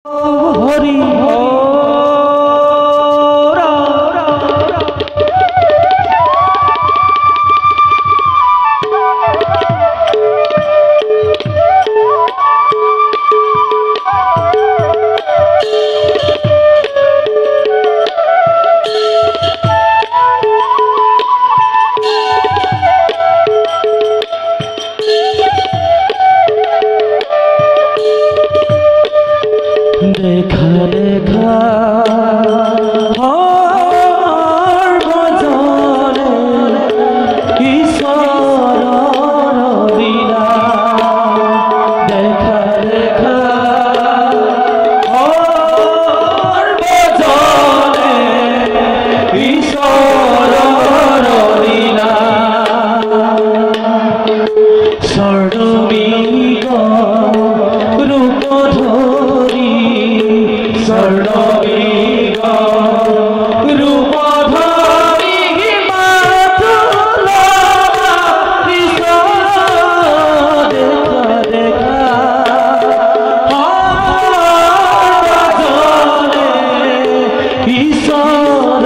হরি দেখা দেখা হর ভজনে ঈশ্বর লীলা দেখা দেখা হর ভজনে ঈশ্বর লীলা স্বর্ণমৃগ রূপ ধরি স্বর্ণমৃগ রূপ ধরি মাতুলা কৃষ্ণ দেখা দেখা ভজনে ঈশ্বর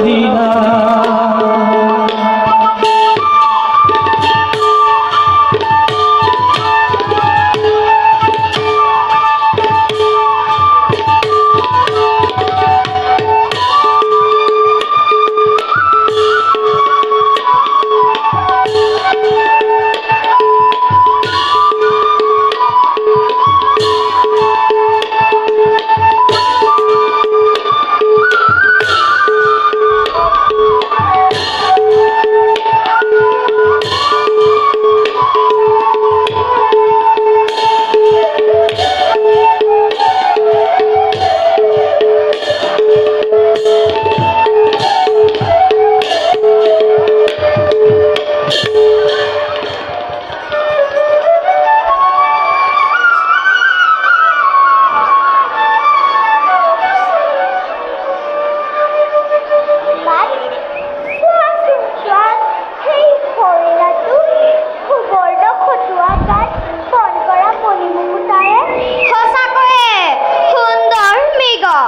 লীলা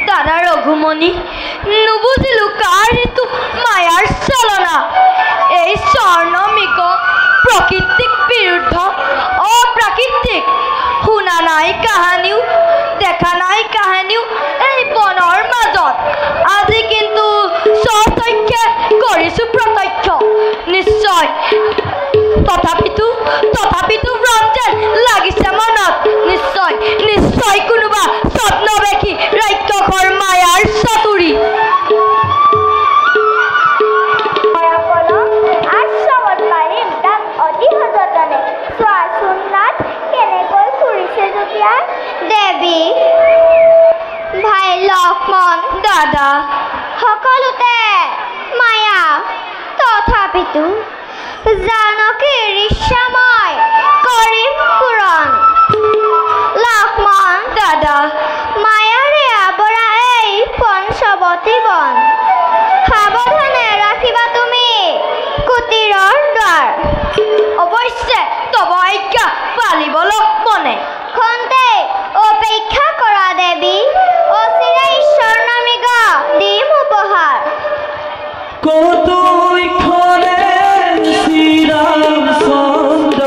দাদা রঘুমণি নুবুজিলু কাৰ হেতু মায়াৰ চলনা এই স্বৰ্ণমৃগ প্ৰকৃতিক বিৰুদ্ধ অপ্ৰাকৃতিক শুনা নাই কাহানিও দেখা নাই কাহানিও এই বনৰ মাজত আজি কিন্তু স্বচক্ষে কৰিছো প্ৰত্যক্ষ নিশ্চয় তথাপিতো ৰঞ্জন লাগিছে মনত নিশ্চয় নিশ্চয় কোনোবা স্বপ্নবেশী ৰাক্ষসৰ মায়াৰ চাতুৰি দেৱী ভাই লক্ষ্মণ দাদা সকলোতে মায়া তথাপিতো জানকীৰ ইচ্ছা মই কৰিম পূৰণ লক্ষ্মণ দাদা মায়াৰে আৱৰা এই পঞ্চৱতী বন সাৱধানে ৰাখিবা তুমি কুটিৰৰ দ্বাৰ অৱশ্যে তব আজ্ঞা পালিব লক্ষ্মণে খন্তে অপেক্ষা কৰা দেৱী অচিৰে স্বৰ্ণমৃগ দিম উপহাৰ কতৈক্ষণে শ্ৰীৰামচন্দ্ৰ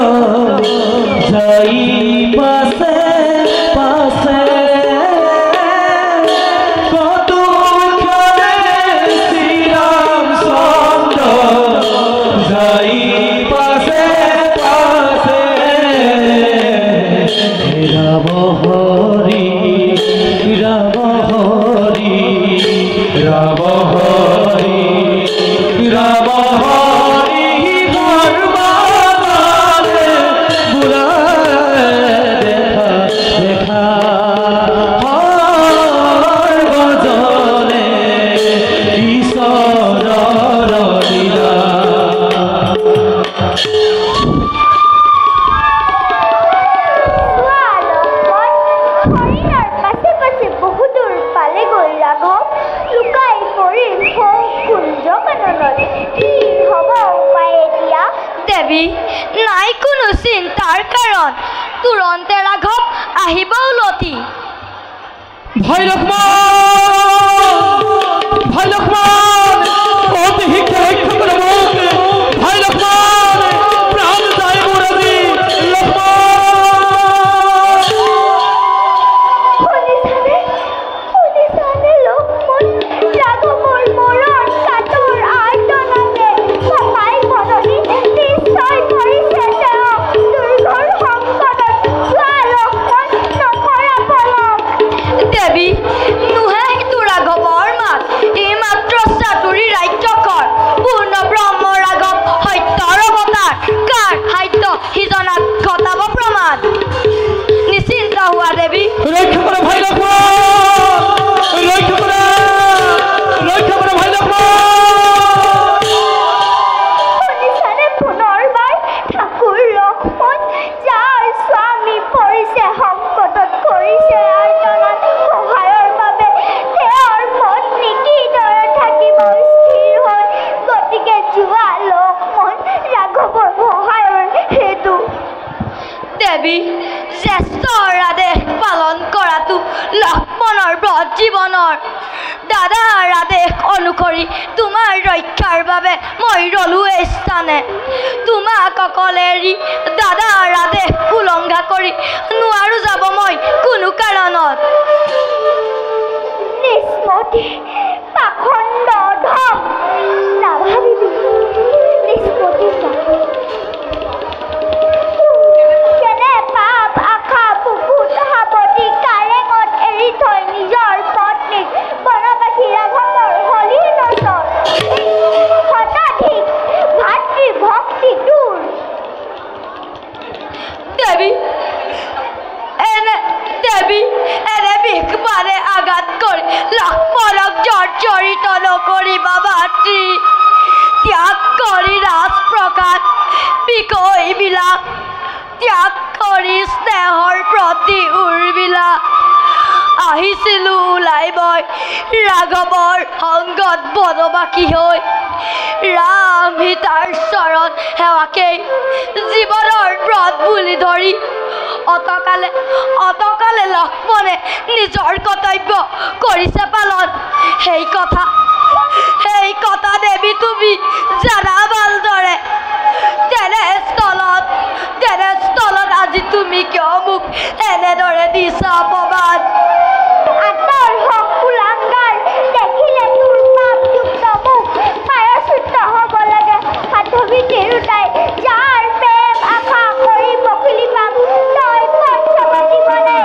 যাই পাছে পাছে কতৈক্ষণে শ্ৰীৰামচন্দ্ৰ যাই পাছে পাছে ৰাম হৰি ৰাম হৰি ৰাম হৰি ৰাম হৰি বৰ্মাৰে বুড়ায় দেখা দেখা হৰ ভজনে ঈশ্বৰ লীলা দেৱী নাই কোনো চিন্তাৰ কাৰণ তুৰন্তে ৰাঘৱ আহিব গাউলতি ভাই লক্ষ্মণ, ভাই লক্ষ্মণ, অতি হিংসা ৰক্ষা কৰে মুখ। ভাই লক্ষ্মণ, প্ৰাণ যায় মুৰাদি লক্ষ্মণ। শুনিছানে লক্ষ্মণ, ৰাঘৱৰ মৰণ কাতৰ আৰ্তনাদে কপাই বদলি নিশ্চয় ধৰিছে তেওঁ দুৰ্ঘৰ সংকটত যোৱা লক্ষ্মণ নকৰা পলম। দেৱী নুহে সিটো ৰাঘৱৰ মাত এই মাত্ৰ চাতুৰী ৰাজ্যকৰ পূৰ্ণ ব্ৰহ্ম ৰাঘৱ সত্যৰ অৱতাৰ কাৰ সাধ্য সিজনাক ঘটাব প্ৰমাণ নিশ্চিন্ত হোৱা দেৱী ৰক্ষা কৰে ভাই লক্ষ্মণ, ৰক্ষা কৰে, ৰক্ষা কৰে ভাই লক্ষ্মণ। শুনিছানে পুনৰবাৰ ঠাকুৰ লক্ষ্মণ, যাৰ স্বামী পৰিছে সংকটত কৰিছে আৰ্তনাদ সহায়ৰ বাবে তেওঁৰ পত্নী কিদৰে থাকিব স্থিৰ হৈ। গতিকে যোৱা লক্ষ্মণ ৰাঘৱৰ সহায়ৰ হেতু। দেৱী জ্যেষ্ঠৰ আদেশ পালন কৰাটো লক্ষ্মণৰ ব্ৰত জীৱনৰ দাদাৰ আদেশ অনুসৰি তোমাৰ ৰক্ষাৰ বাবে মই ৰলো এই স্থানে তোমাক অকলে এৰি দাদাৰ আদেশ উলংঘা কৰি নোৱাৰো যাব মই কোনো কাৰণত নিষ্পত্তি পাখণ্ড ধম নাভাবিবি নিষ্পত্তি কেনে পাপ আশা বুকুত সাৱটি কাৰেঙত এৰি থৈ নিজৰ পত্নীক বনবাসী ৰাঘৱৰ হলিৰ নচৰ শতাধিক ভাতৃ ভক্তি দূৰ। দেৱী এনে বিষ বাৰে আঘাত কৰি লক্ষ্মণক জৰ্জৰিত নকৰিবা ভাতৃ ত্যাগ কৰি ৰাজপ্ৰসাদ বিষয় বিলাক ত্যাগ কৰি স্নেহৰ প্ৰতি উৰ্বিলা আহিছিলো ওলাই মই ৰাঘৱৰ সংগত বনবাসী হৈ ৰাম সীতাৰ চৰণ সেৱাকেই জীৱনৰ ব্ৰত বুলি ধৰি অতকালে লক্ষ্মণে নিজৰ কৰ্তব্য কৰিছে পালন সেই কথা দেৱী তুমি জানা ভালদৰে তেনেস্থলত আজি তুমি কিয় মোক এনেদৰে দিছা অপমান আঁতৰ হওক কুলাংগাৰ দেখিলে তোৰ পাপযুক্ত মুখ প্ৰায়শ্চিত্ত হ'ব লাগে সাধৱী তিৰোতাই যাৰ প্ৰেম আশা কৰি বকুলি পাম তই পঞ্চৱতী বনে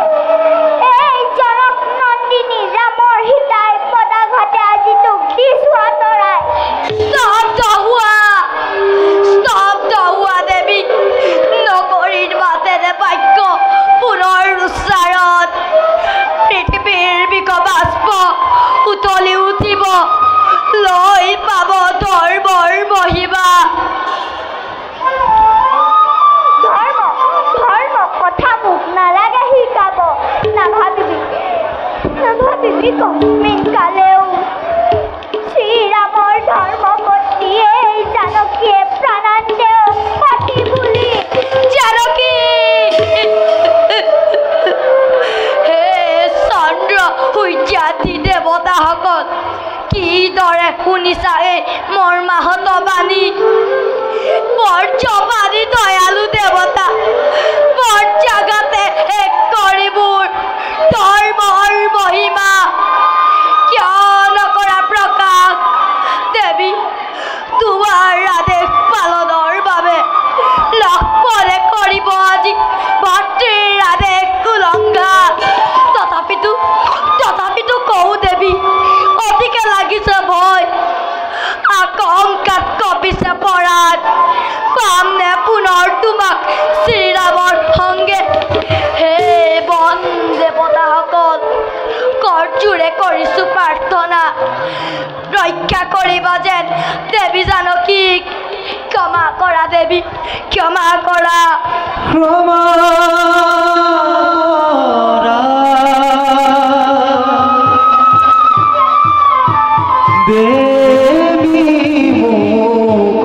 এই জনক নন্দিনী ৰামৰ সীতাই পদাঘাতে আজি তোক দিছো আঁতৰাই। স্তব্ধ হোৱা দেৱী নকৰিবা তেনে বাক্য পুনৰ উচ্চাৰণ পৃথিৱীৰ বিকবাস্প উতলি উঠিব লৈ পাব ধৰ্মৰ মহিমা ধৰ্ম কথা মোক নালাগে শিকাব নাভাবিবি কস্মিন কালেও শ্ৰীৰামৰ ধৰ্ম পত্নীয়ে জানকীয়ে প্ৰাণান্তেও পতি বুলি জানকী হে চন্দ্ৰ সূৰ্যাদি দেৱতাসকল কিদৰে শুনিছা এই মৰ্মাহত বাণী বৰ্জবাণী দয়ালু দেৱতা বৰ্জাগাতে শেষ কৰিবোৰ ধৰ্মৰ মহিমা কিয় নকৰা প্ৰকাশ দেৱী তোমাৰ আদেশ পালনৰ বাবে লক্ষ্মণে কৰিব আজি ভাতৃৰ আদেশ উলংঘা তথাপিতো কওঁ দেৱী অতিকে লাগিছে ভয় আকাংক্ষাত কঁপিছে পৰাণ পামনে পুনৰ তোমাক শ্ৰীৰামৰ সংগে হে বন দেৱতাসকল কৰজোৰে কৰিছো প্ৰাৰ্থনা ৰক্ষা কৰিবা যেন দেৱী জানকীক ক্ষমা কৰা দেৱী ক্ষমা কৰা ক্ষমা দেবী মোক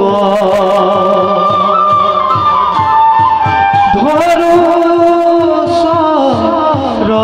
ধৰো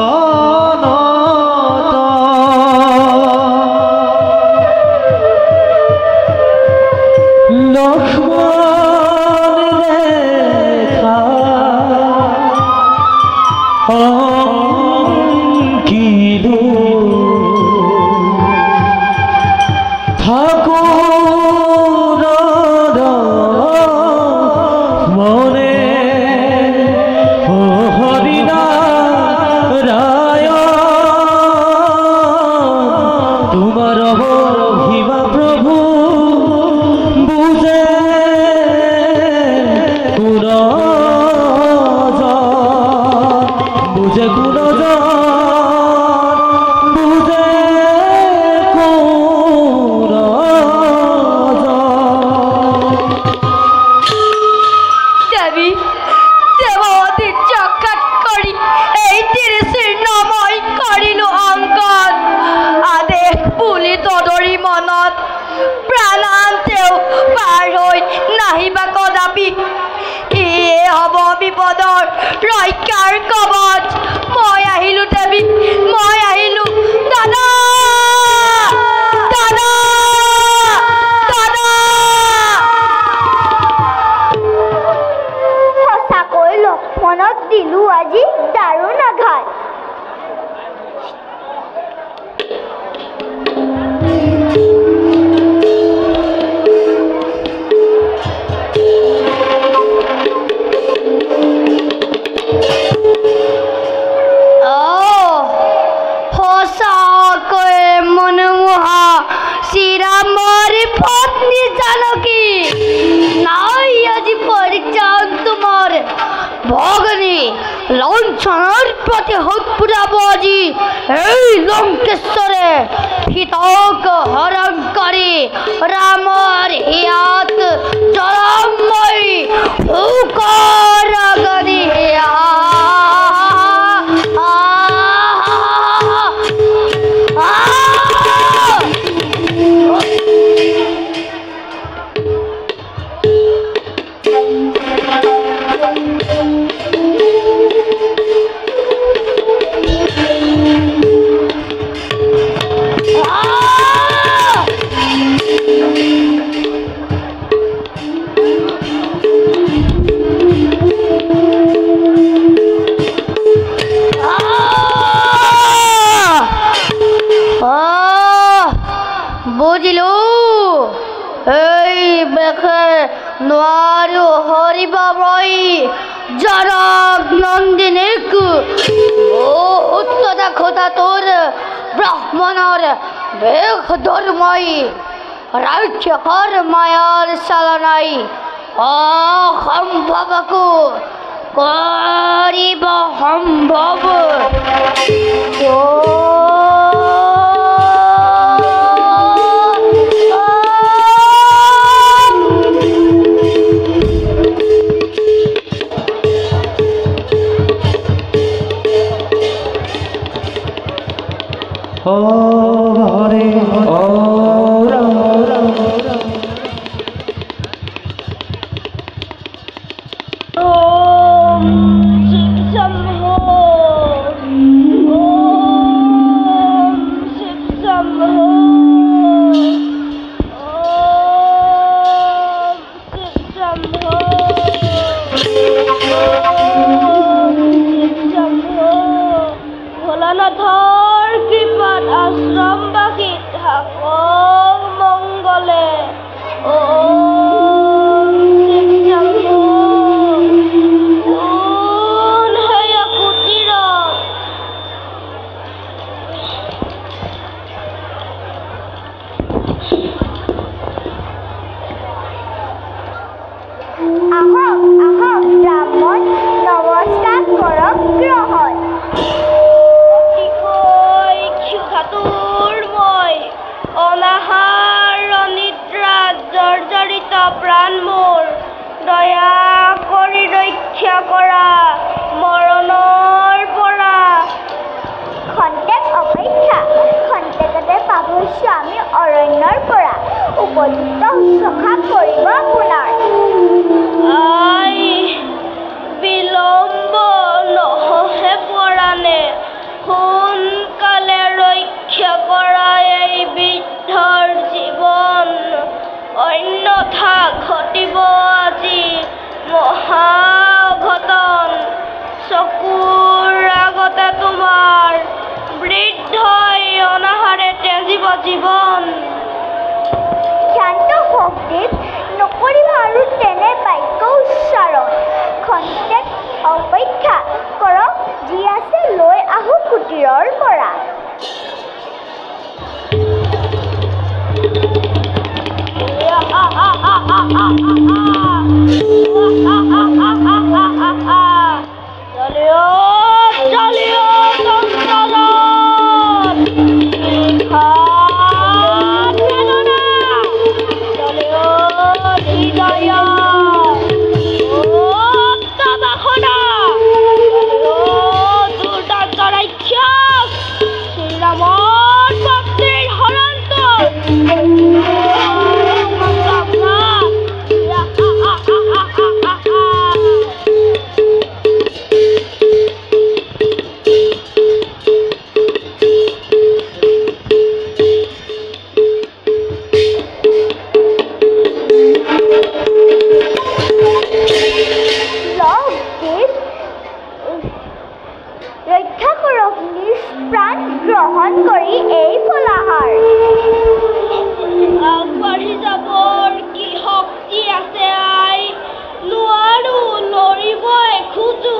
ভগিনী লঞ্চনৰ প্ৰতিশোধ পুৰাব আজি এই লংকেশ্বৰে সীতাক হৰণ কৰি ৰামৰ হিয়াত জলময় শোকৰ অগ্নি বুঝিলো এই বেখে নোৱাৰো হৰিব মই জনক নন্দিনীক উত্তৰা খোদা তোৰ ব্ৰাহ্মণৰ বেশ ধৰ্মই ৰাক্ষসৰ মায়াৰ চালনাই অসম্ভৱকো কৰিব সম্ভৱ ও হরে ও রাম রাম ওম শিব শম্ভো ওম শিব শম্ভো ওম শিব শম্ভো ওম শিব শম্ভো ভোলানাথৰ কৃপাত আশ্ৰমবাসী থাকক মংগলে ওম শিৱ শম্ভো কোন হেয়া কুটিৰত আহক আহক ব্ৰাহ্মণ নমস্কাৰ কৰক গ্ৰহণ অতিকৈ ক্ষুধাতুৰ মই অনাহাৰ অনিদ্ৰাত জৰ্জৰিত প্ৰাণ মোৰ দয়া কৰি ৰক্ষা কৰা মৰণৰ পৰা খন্তেক অপেক্ষা খন্তেকতে পাবৈছো আমি অৰণ্যৰ পৰা উপযুক্ত শুশ্ৰূষা কৰিব আপোনাৰ আই বিলম্ব নহহে পৰাণে সোনকালে ৰক্ষা কৰা এই বৃদ্ধৰ জীৱন অন্যথা ঘটিব আজি মহাঘটন চকুৰ আগতে তোমাৰ বৃদ্ধই অনাহাৰে তেজিব জীৱন শান্ত ভক্তিত নকৰিবা আৰু তেনে বাক্য উচ্চাৰণ খন্তেক অপেক্ষা কৰক যি আছে লৈ আহো কুটিৰৰ পৰা ৰক্ষা কৰক নিজ প্ৰাণ গ্ৰহণ কৰি এই ফলাহাৰ আগবাঢ়ি যাবৰ কি শক্তি আছে আই নোৱাৰো লৰিবই খোজো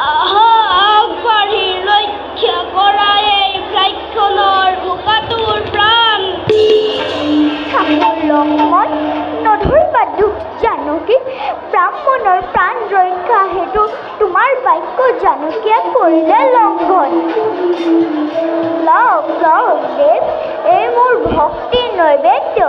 আগবাঢ়ি ৰক্ষা কৰা এই ব্ৰাহ্মণৰ ভোকাটোৰ প্ৰাণ লক্ষ্মণ নধৰিবা দুখ জানকী ব্ৰাহ্মণৰ প্ৰাণ ৰক্ষা সেইটো তোমাৰ বাক্য জানকীয়ে কৰিলে লংঘন। লওক লওক দেৱ, এই মোৰ ভক্তিৰ নৈবেদ্য।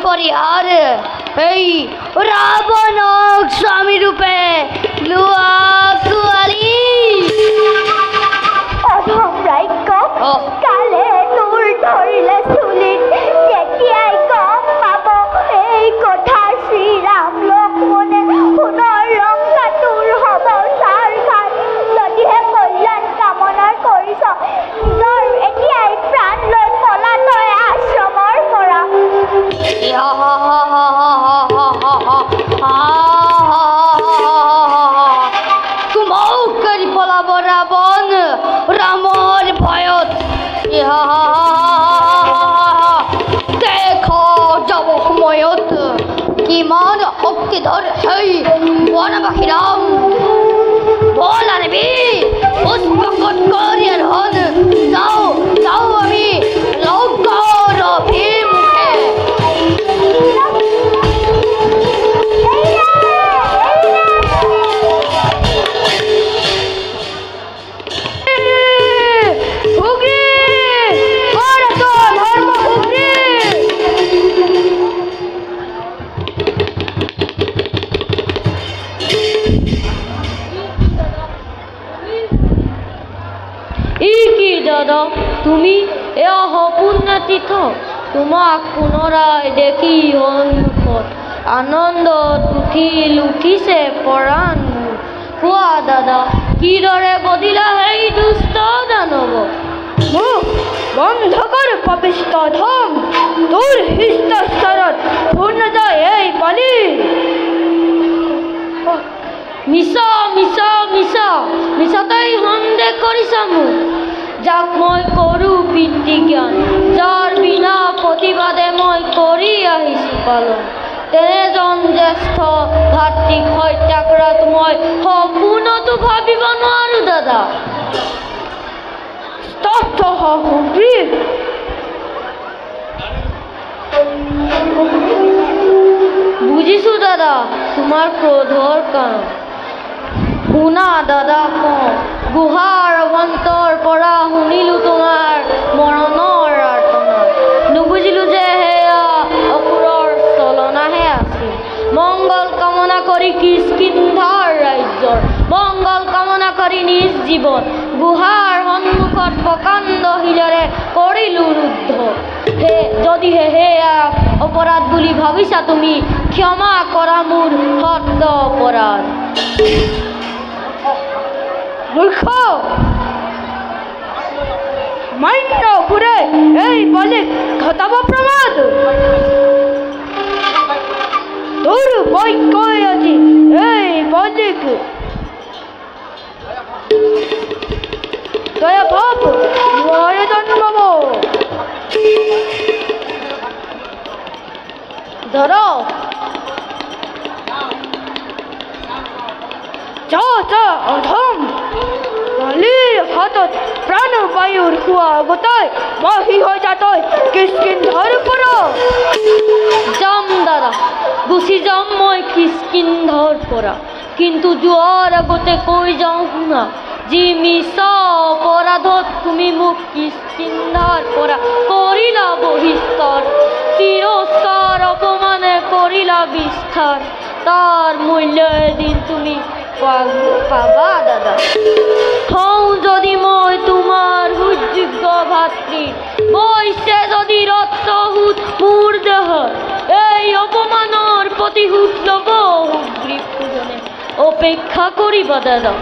परिहार रावण स्वामी रूपे लुआ कुआरी काले नूर धरिले चुलित तेতিয়াই গম পাব এই কথা শ্ৰীৰাম লক্ষ্মণে পুনৰ লংকা দূৰ হ'ব চাৰঘাট যদিহে কল্যাণ কামনা কৰিছ নিজৰ এতিয়াই প্ৰাণ লৈ পলা তই আশ্ৰমৰ পৰা কুমৌকৰি পলাব ৰাৱণ ৰামৰ ভয়ত দেখ যাব সময়ত কিমান শক্তিধৰ হৈ বনবাসী ৰাম বলা দেৱী পুষ্পকত কৰি ধন যাওঁ যাওঁ আমি লংকাৰ অভিমুখে দাদা তুমি এয়া সপোন নে তোমাক পুনৰাই দেখি সন্মুখত আনন্দত উঠিছে পৰাণ মোৰ। কোৱা দাদা কিদৰে বদিলা সেই দুষ্ট দানৱ? মুখ বন্ধ কৰ পাপিষ্ট ধম, তোৰ হৃষ্টস্তৰত পূৰ্ণ যায় এই পালি। মিছা মিছা মিছা মিছাতেই সন্দেহ কৰিছা মোক, যাক মই কৰোঁ পিতৃজ্ঞান, যাৰ বিনা প্ৰতিবাদে মই কৰি আহিছোঁ পালন। তেনেজন জ্যেষ্ঠ ভাতৃক হত্যা কৰাত মই সপোনতো ভাবিব নোৱাৰোঁ দাদা। স্তব্ধ হ সুগ্ৰীৱ। বুজিছোঁ দাদা তোমাৰ ক্ৰোধৰ কাৰণ। শুনা দাদা কওঁ, গুহাৰ অভন্তৰ পৰা শুনিলোঁ তোমাৰ মৰণৰ আৰ্তনা। নুবুজিলোঁ যে সেয়া অসুৰৰ চলনাহে আছিল। মংগল কামনা কৰি কিষ্কিন্ধাৰ ৰাজ্যৰ, মংগল কামনা কৰি নিজ জীৱন গুহাৰ সন্মুখত প্ৰকাণ্ড শিলেৰে কৰিলোঁ ৰুদ্ধ। যদিহে সেয়া অপৰাধ বুলি ভাবিছা তুমি, ক্ষমা কৰা মোৰ সত্য অপৰাধ। মূৰ্খ মান্য ঘুরে এই বালিক ঘটাব প্রমাদ। তোর বৈক্যই আজি এই বালিক দয়া ভাব নয় জন্মব। ধর যা যা অধম, বালিৰ হাতত প্ৰাণবায়ুৰ খোৱা গোটাই বাহি হৈ যা তই কিষ্কিন্ধাৰ পৰা। যাম দাদা, গুচি যাম মই কিষ্কিন্ধাৰ পৰা, কিন্তু যোৱাৰ আগতে কৈ যাওঁ শুনা, যি মিছা অপৰাধত তুমি মোক কিষ্কিন্ধাৰ পৰা কৰিলা বহিষ্কাৰ, তিৰস্কাৰ অপমানে কৰিলা বিস্তাৰ, তাৰ মূল্য এদিন তুমি পাবা দাদা। হওঁ যদি মই তোমাৰ সুযোগ্য ভাতৃ, বৈছে যদি ৰক্তসূত মোৰ দেহত, এই অপমানৰ প্ৰতিশোধ ল'ব সুগ্ৰীৱ পূজনে, অপেক্ষা কৰিবা দাদা।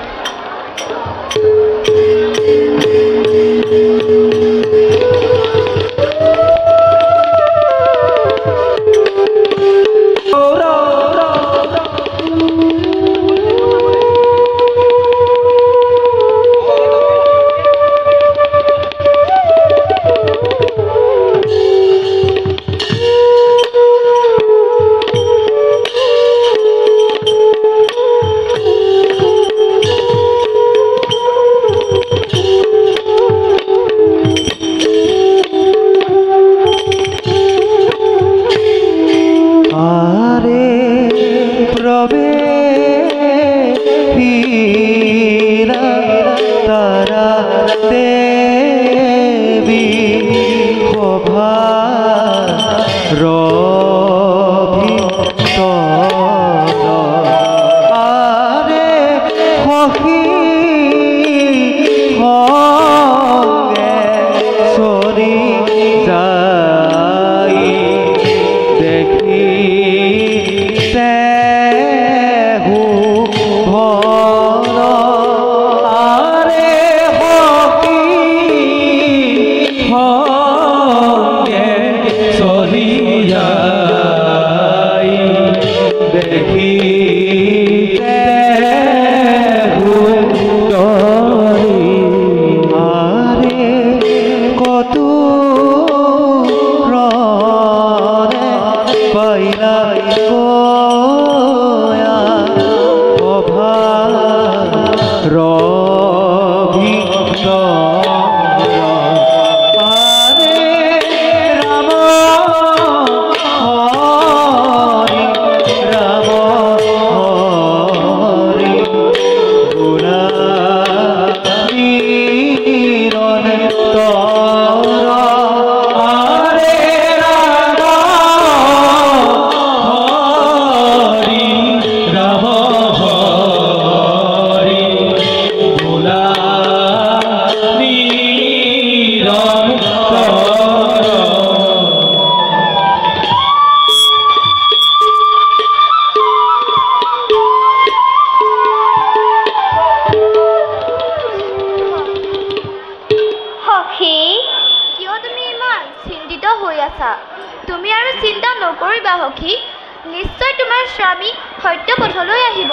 পথলৈ আহিব।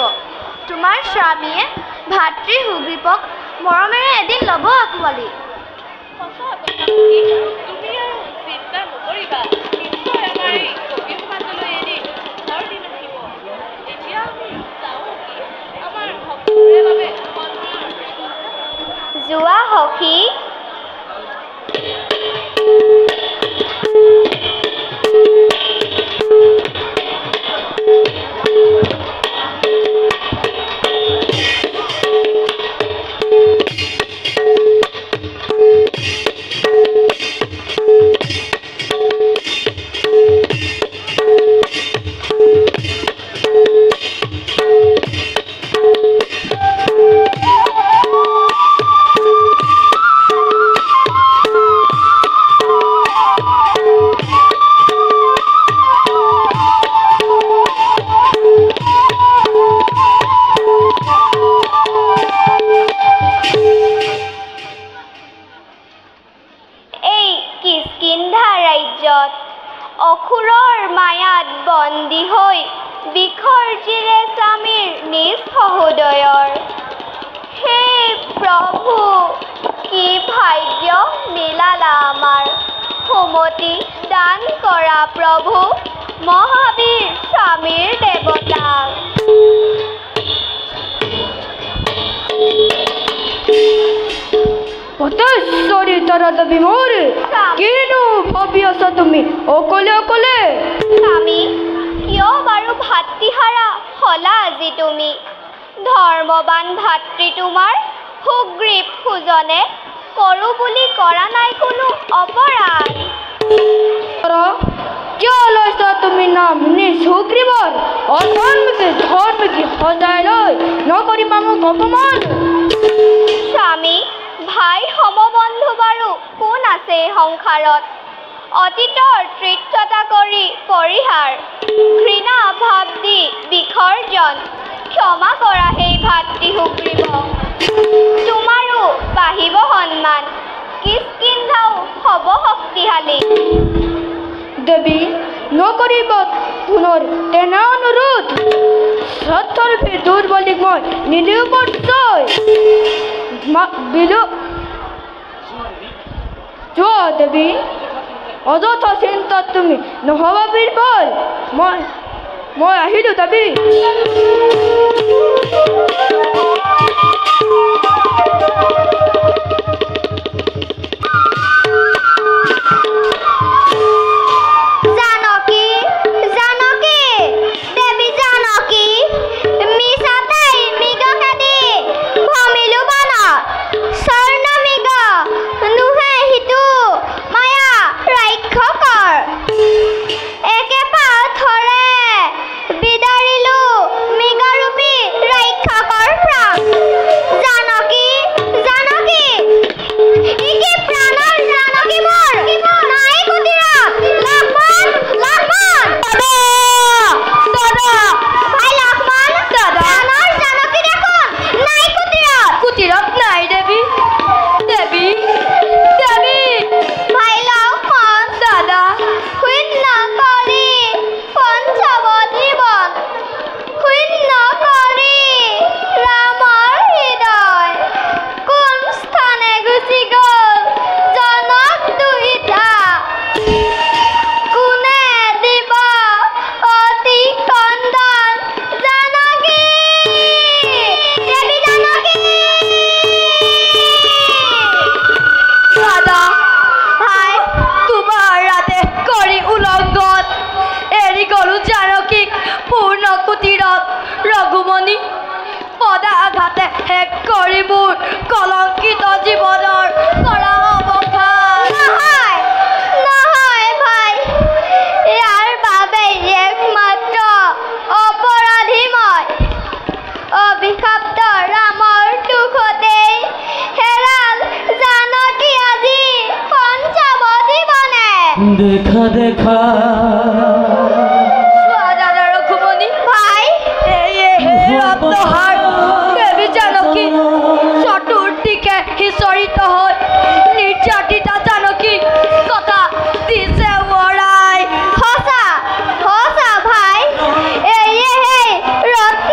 তোমাৰ স্বামীয়ে ভাতৃ সুগ্ৰীৱক মৰমেৰে এদিন ল'ব আঁকোৱালি। তুমি আৰু চিন্তা নকৰিবা, নিশ্চয় আমাৰ এই কবি সমাজলৈ এদিন সুখৰ দিন আহিব। এতিয়া আমি যাওঁ কি আমাৰ সকলোৰে বাবে যোৱা সখী। অসুৰৰ মায়াত বন্দী হৈ বিসৰ্জিৰে স্বামীৰ নিজ সহোদয়ৰ। হে প্ৰভু, কি ভাগ্য মিলালা আমাৰ, সুমতি দান কৰা প্ৰভু মহাবীৰ স্বামীৰ দেৱতাক। চৰিতাৰত বিমোৰ কিনো ভাবি আছা তুমি অকলে অকলে? স্বামী, কিয় বাৰু ভাতৃহাৰা হলা আজি তুমি? ধৰ্মবান ভাতৃ তোমাৰ সুগ্ৰীৱ সুজনে কৰো বুলি কৰা নাই কোনো অপৰাধ। কিয় লৈছা তুমি নাম নিজ সুগ্ৰীৱৰ? ধৰ্মকে সজাই লৈ নকৰিবা মোক অপমান। স্বামী, ভাই সমবন্ধু বাৰু কোন আছে সংসাৰত? অতীতৰ তৃপ্ততা কৰি পৰিহাৰ, ঘৃণা ভাৱ দি বিসৰ্জন, ক্ষমা কৰা সেই ভাতৃ সুগ্ৰীৱক। তোমাৰো বাঢ়িব সন্মান, কিষ্কিন্ধাও হ'ব শক্তিশালী। দেৱী, নকৰিব পুনৰ তেনে অনুৰোধ। স্বাৰ্থৰ দুৰ্বলীক মই নিদিও পৰিচয়। যোৱা দেৱী, অযথা চিন্তাত তুমি নহবা বিৰ্বল। মই আহিলো দেৱী। ৰঘুমণি পদাঘাতে শেষ কৰি মোৰ কলংকিত জীৱনৰ কৰা অৱসান। নহয় ভাই, ইয়াৰ বাবে একমাত্ৰ অপৰাধী মই। অভিশপ্ত ৰামৰ দুখতেই হেৰাল জানকী আজি পঞ্চৱতী বনে। দেখা দেখা চতুৰ্দিকে হিচৰিত হৈ নিৰ্যাতিতা জানকী কথা দিছে ওৰাই। সঁচা সঁচা ভাই, এই ৰত্ন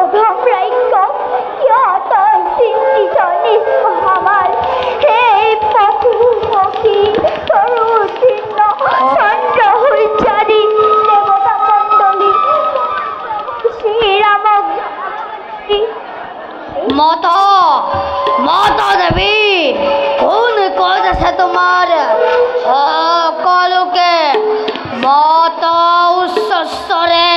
অধম ৰাক্ষস কিয় তই চিন্তিত নিষ্মহামাল সেই পশু পক্ষী সৰু চিহ্ন চন্দ্ৰ সূৰ্যাদি দেৱতা মণ্ডলী শ্ৰীৰামক মত দেৱী কোন ক'ত আছে তোমাৰ সকলোকে মত উচ্চস্বৰে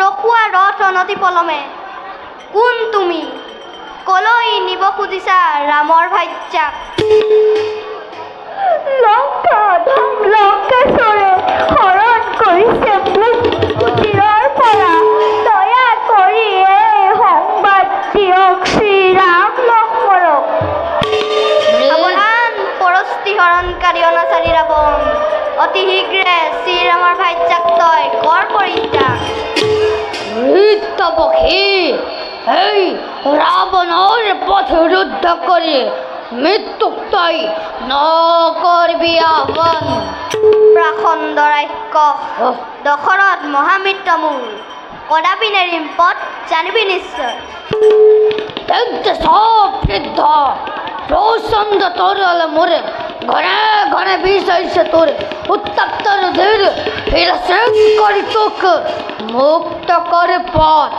ৰখোৱা ৰথ অনতি পলমে কোন তুমি কলৈ নিব খুজিছা ৰামৰ ভাইজাক লংকেশ্বৰে হৰণ কৰিছে মোক কুটিৰৰ পৰা দয়া কৰি এই সংবাদ দিয়ক শ্ৰীৰাম লক্ষ্মণক সাৱধান পৰস্তি হৰণকাৰী অনাচাৰী ৰাৱণ অতি শীঘ্ৰে শ্ৰীৰামৰ ভাইজাক তই কৰ পৰিত্যাগ মৃত্যপক্ষী এই ৰাৱণৰ পথ ৰুদ্ধ কৰি মৃত্যুক তই নকৰবি আহ্বান প্ৰাখণ্ড ৰাক্ষস দশৰথ মহামিত্ৰ মোৰ কদাপি নেৰিম পথ জানিবি নিশ্চয় তেন্তে চব বৃদ্ধ প্ৰচণ্ড তৰোৱালে মোৰে ঘনে ঘনে বিচাৰিছে তোৰে উত্তপ্ত ৰুধিৰ হিৰসেন কৰি তোক মুক্ত কৰে পথ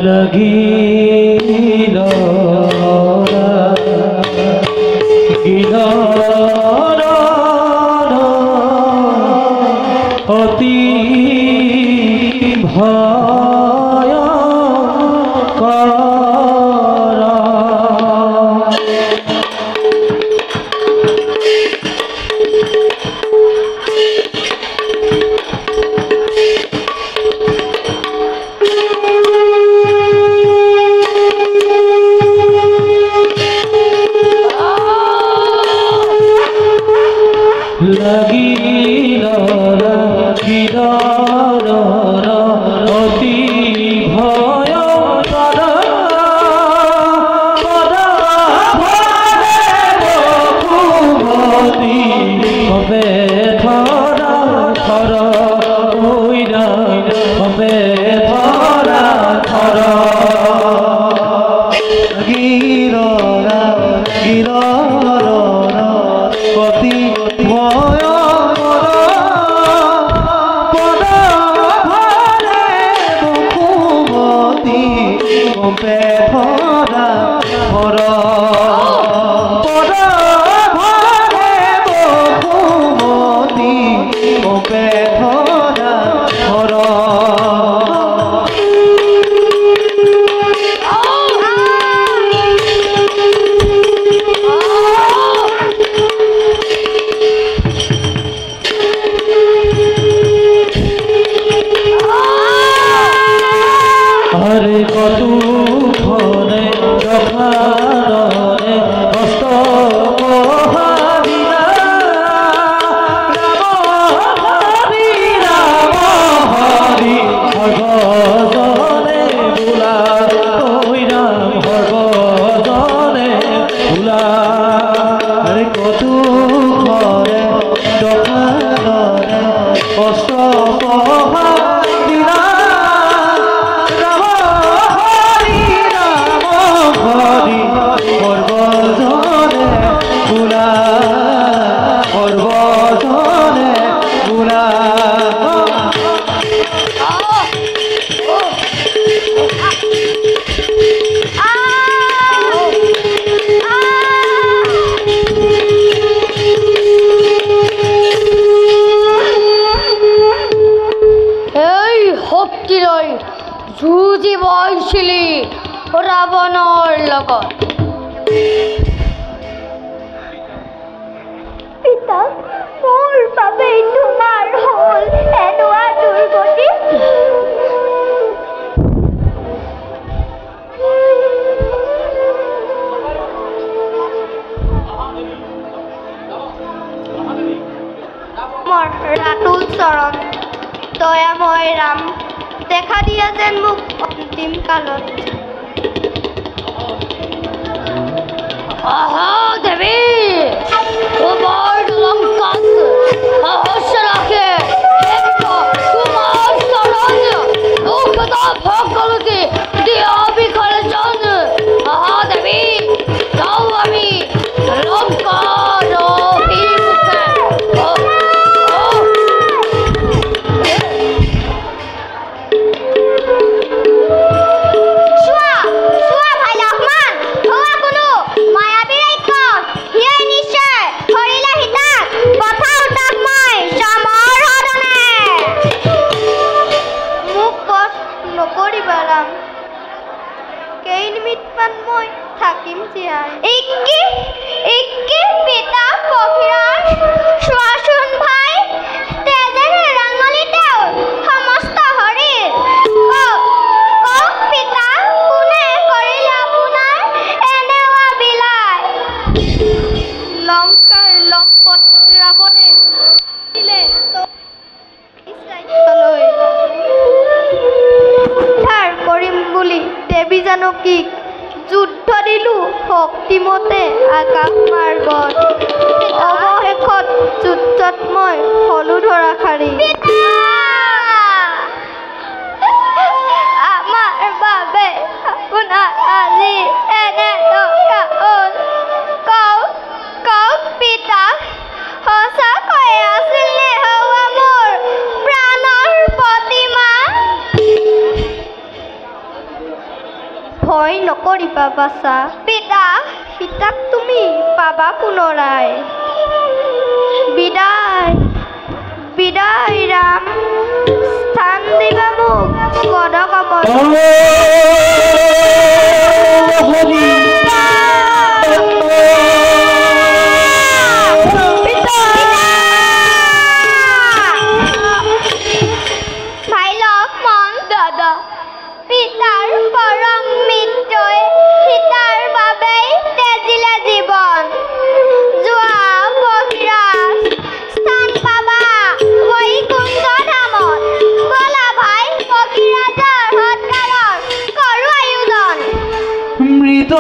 লাগিল অতি ভয়ঙ্কৰ লাগিল অতি ভয়ঙ্কৰ বসুমতী হবে ধৰা ধৰ হৈৰা হবে ধৰা ধৰ গিৰ অতি হরে কতু ঘরে রখারে কষ্ট মহাবীরা রাম হরি হরগজনে বুলা ওই রাম হরগজনে বুলা হরে কতু ঘরে রখারে কষ্ট মহাবীরা যুঁজিব আহিছিলি ৰাৱণৰ লগত পিতা মোৰ বাবেই তোমাৰ হ'ল এনেকুৱা দুৰ্গতি মোৰ ৰাতুল চৰণ দয়াময় ৰাম দেখা দিয়া যেন মোক অন্তিম কালত আহা দেৱী তোমাৰ লংকাত সাহস ৰাখে তোমাৰ চৰণ দুখত সকলোকে দিয়া বিষয়ে জন আহা দেৱী যাওঁ আমি লংকাৰ অভিমুখে মই থাকিম জীয়াই ইকি পিতা পখিৰাজ চোৱাচোন ভাই তেজেৰে ৰাঙলিতেও সমস্ত শৰীৰ কওক পিতা কোনে কৰিলে আপোনাৰ এনেকুৱা বিলাই লংকাৰ লম্পট ৰাৱণে দিলে উদ্ধাৰ কৰিম বুলি দেৱী জানকীক যুদ্ধ দিলো শক্তিমতে আকাশ মাৰ্গত অৱশেষত যুদ্ধত মই হলো ধৰাশাৰী আমাৰ বাবে আপোনাৰ আজি এনে টকা হ'ল কওক পিতা সঁচাকৈয়ে আছিল নে হোৱা মোৰ প্ৰাণৰ প্ৰতিমা ভয় নকৰিবা বাছা পিতা সীতাক তুমি পাবা পুনৰাই বিদায় ৰাম স্থান দিবা মোক পদকমল ভাই লক্ষ্মণ দাদা পিতাৰ পৰম মৃত্যুই সীতাৰ বাবেই তেজিলে জীৱন যোৱা পখিৰাজ স্থান পাবা বৈকুণ্ঠ ধামত বলা ভাই পখিৰাজৰ সৎকাৰৰ কৰো আয়োজন মৃত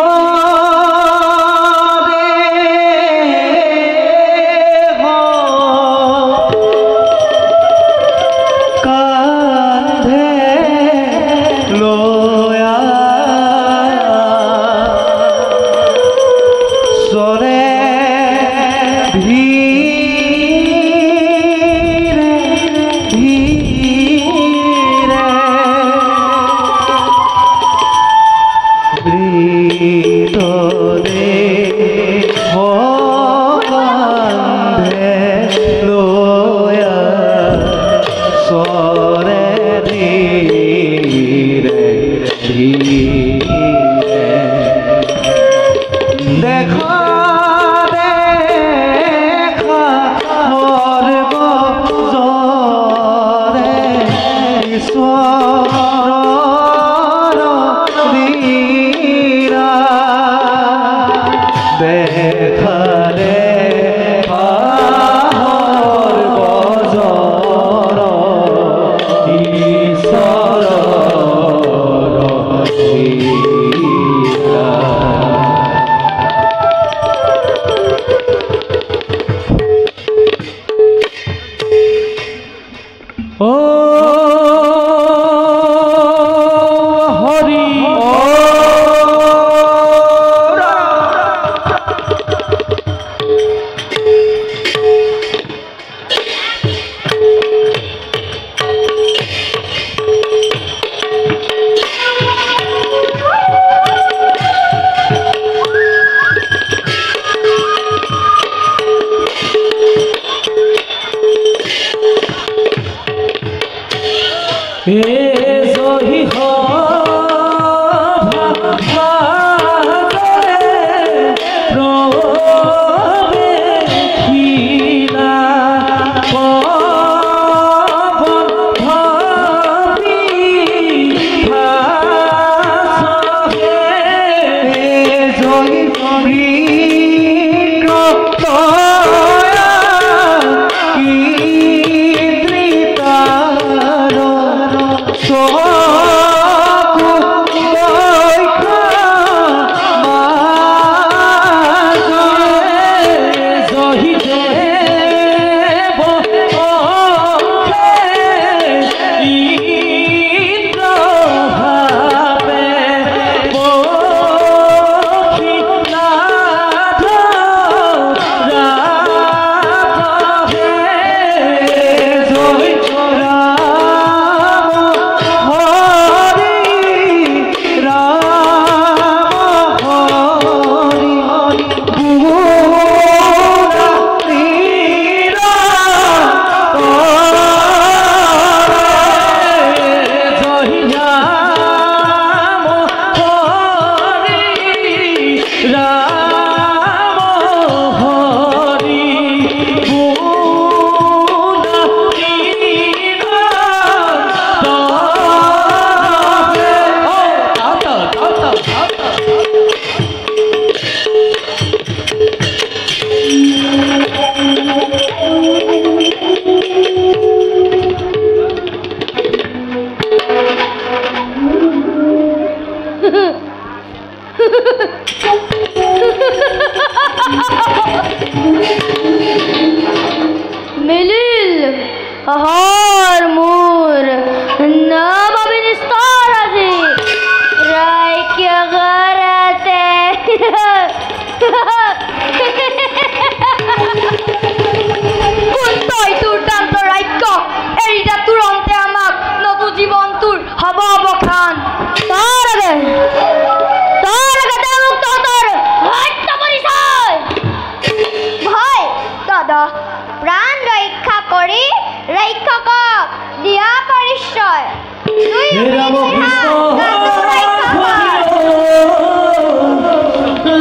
ৰাম কৃষ্ণ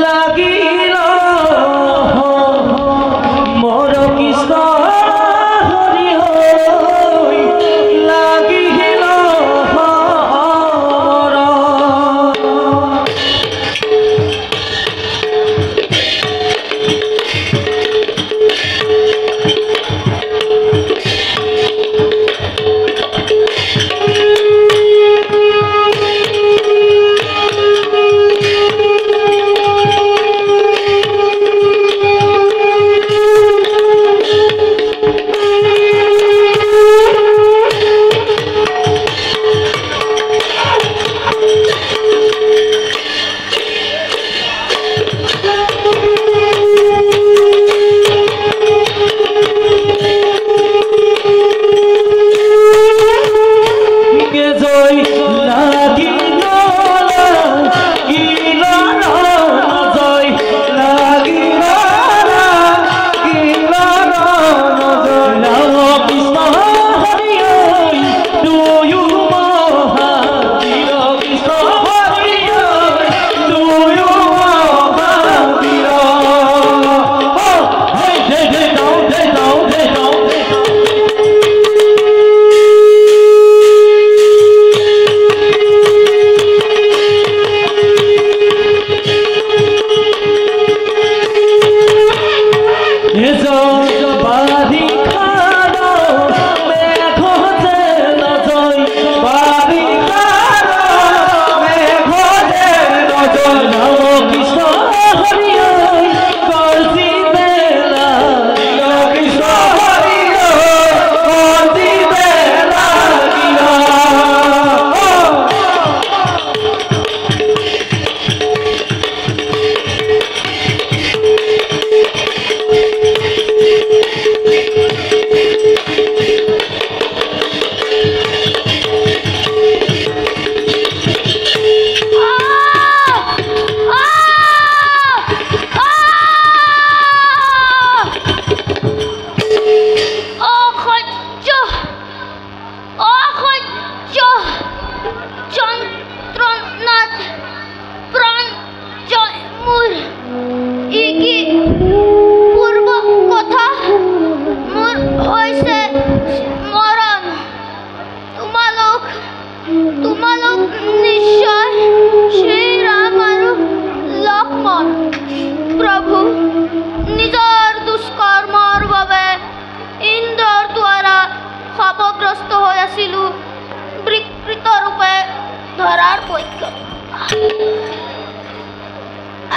লাগিল মোৰ কৃষ্ণ হৰি লাগিল মোৰ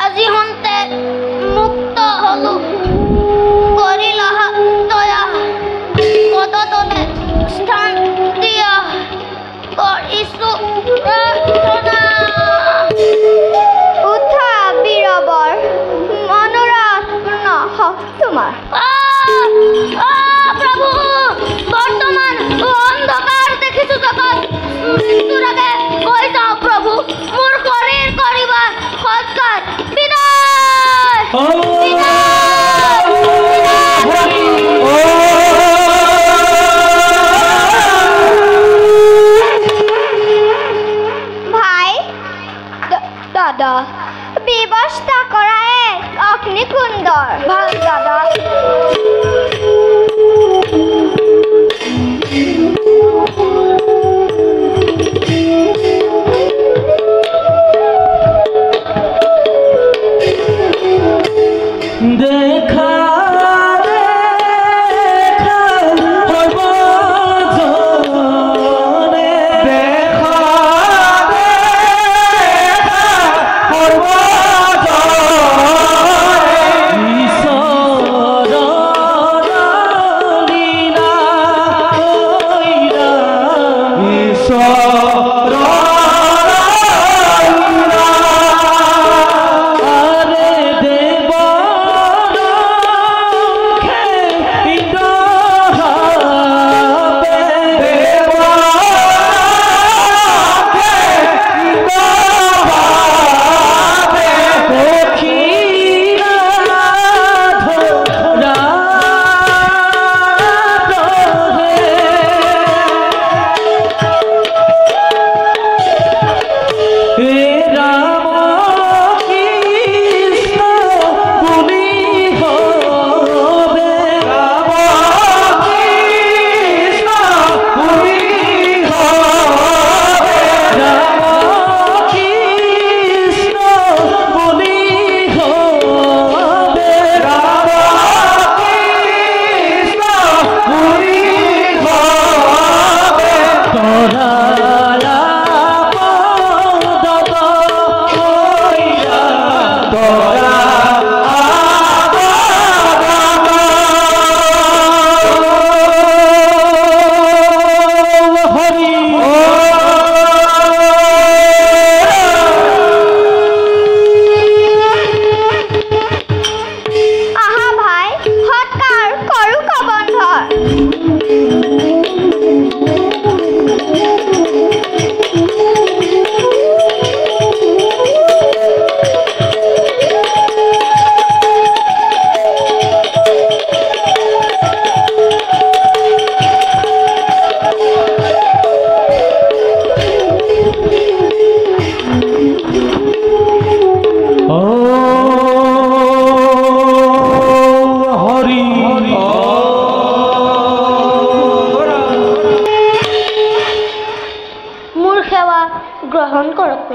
আজি হন্তে মুক্ত হলো কৰিলা দয়া পদতলে স্থান দিয়া কৰিছো প্ৰাৰ্থনা। উঠা বীৰবৰ মনোৰাপূৰ্ণ হওক তোমাৰ। প্ৰভু বৰ্তমান অন্ধকাৰ দেখিছো জগত মৃত্যুৰ আগে কৈ যাওঁ প্ৰভু মোৰ শৰীৰ কৰিবা সৎকাৰ বিদায় ভাই দাদা ব্যৱস্থা কৰা এক অগ্নিকুণ্ডৰ ভাল দাদা। দেখা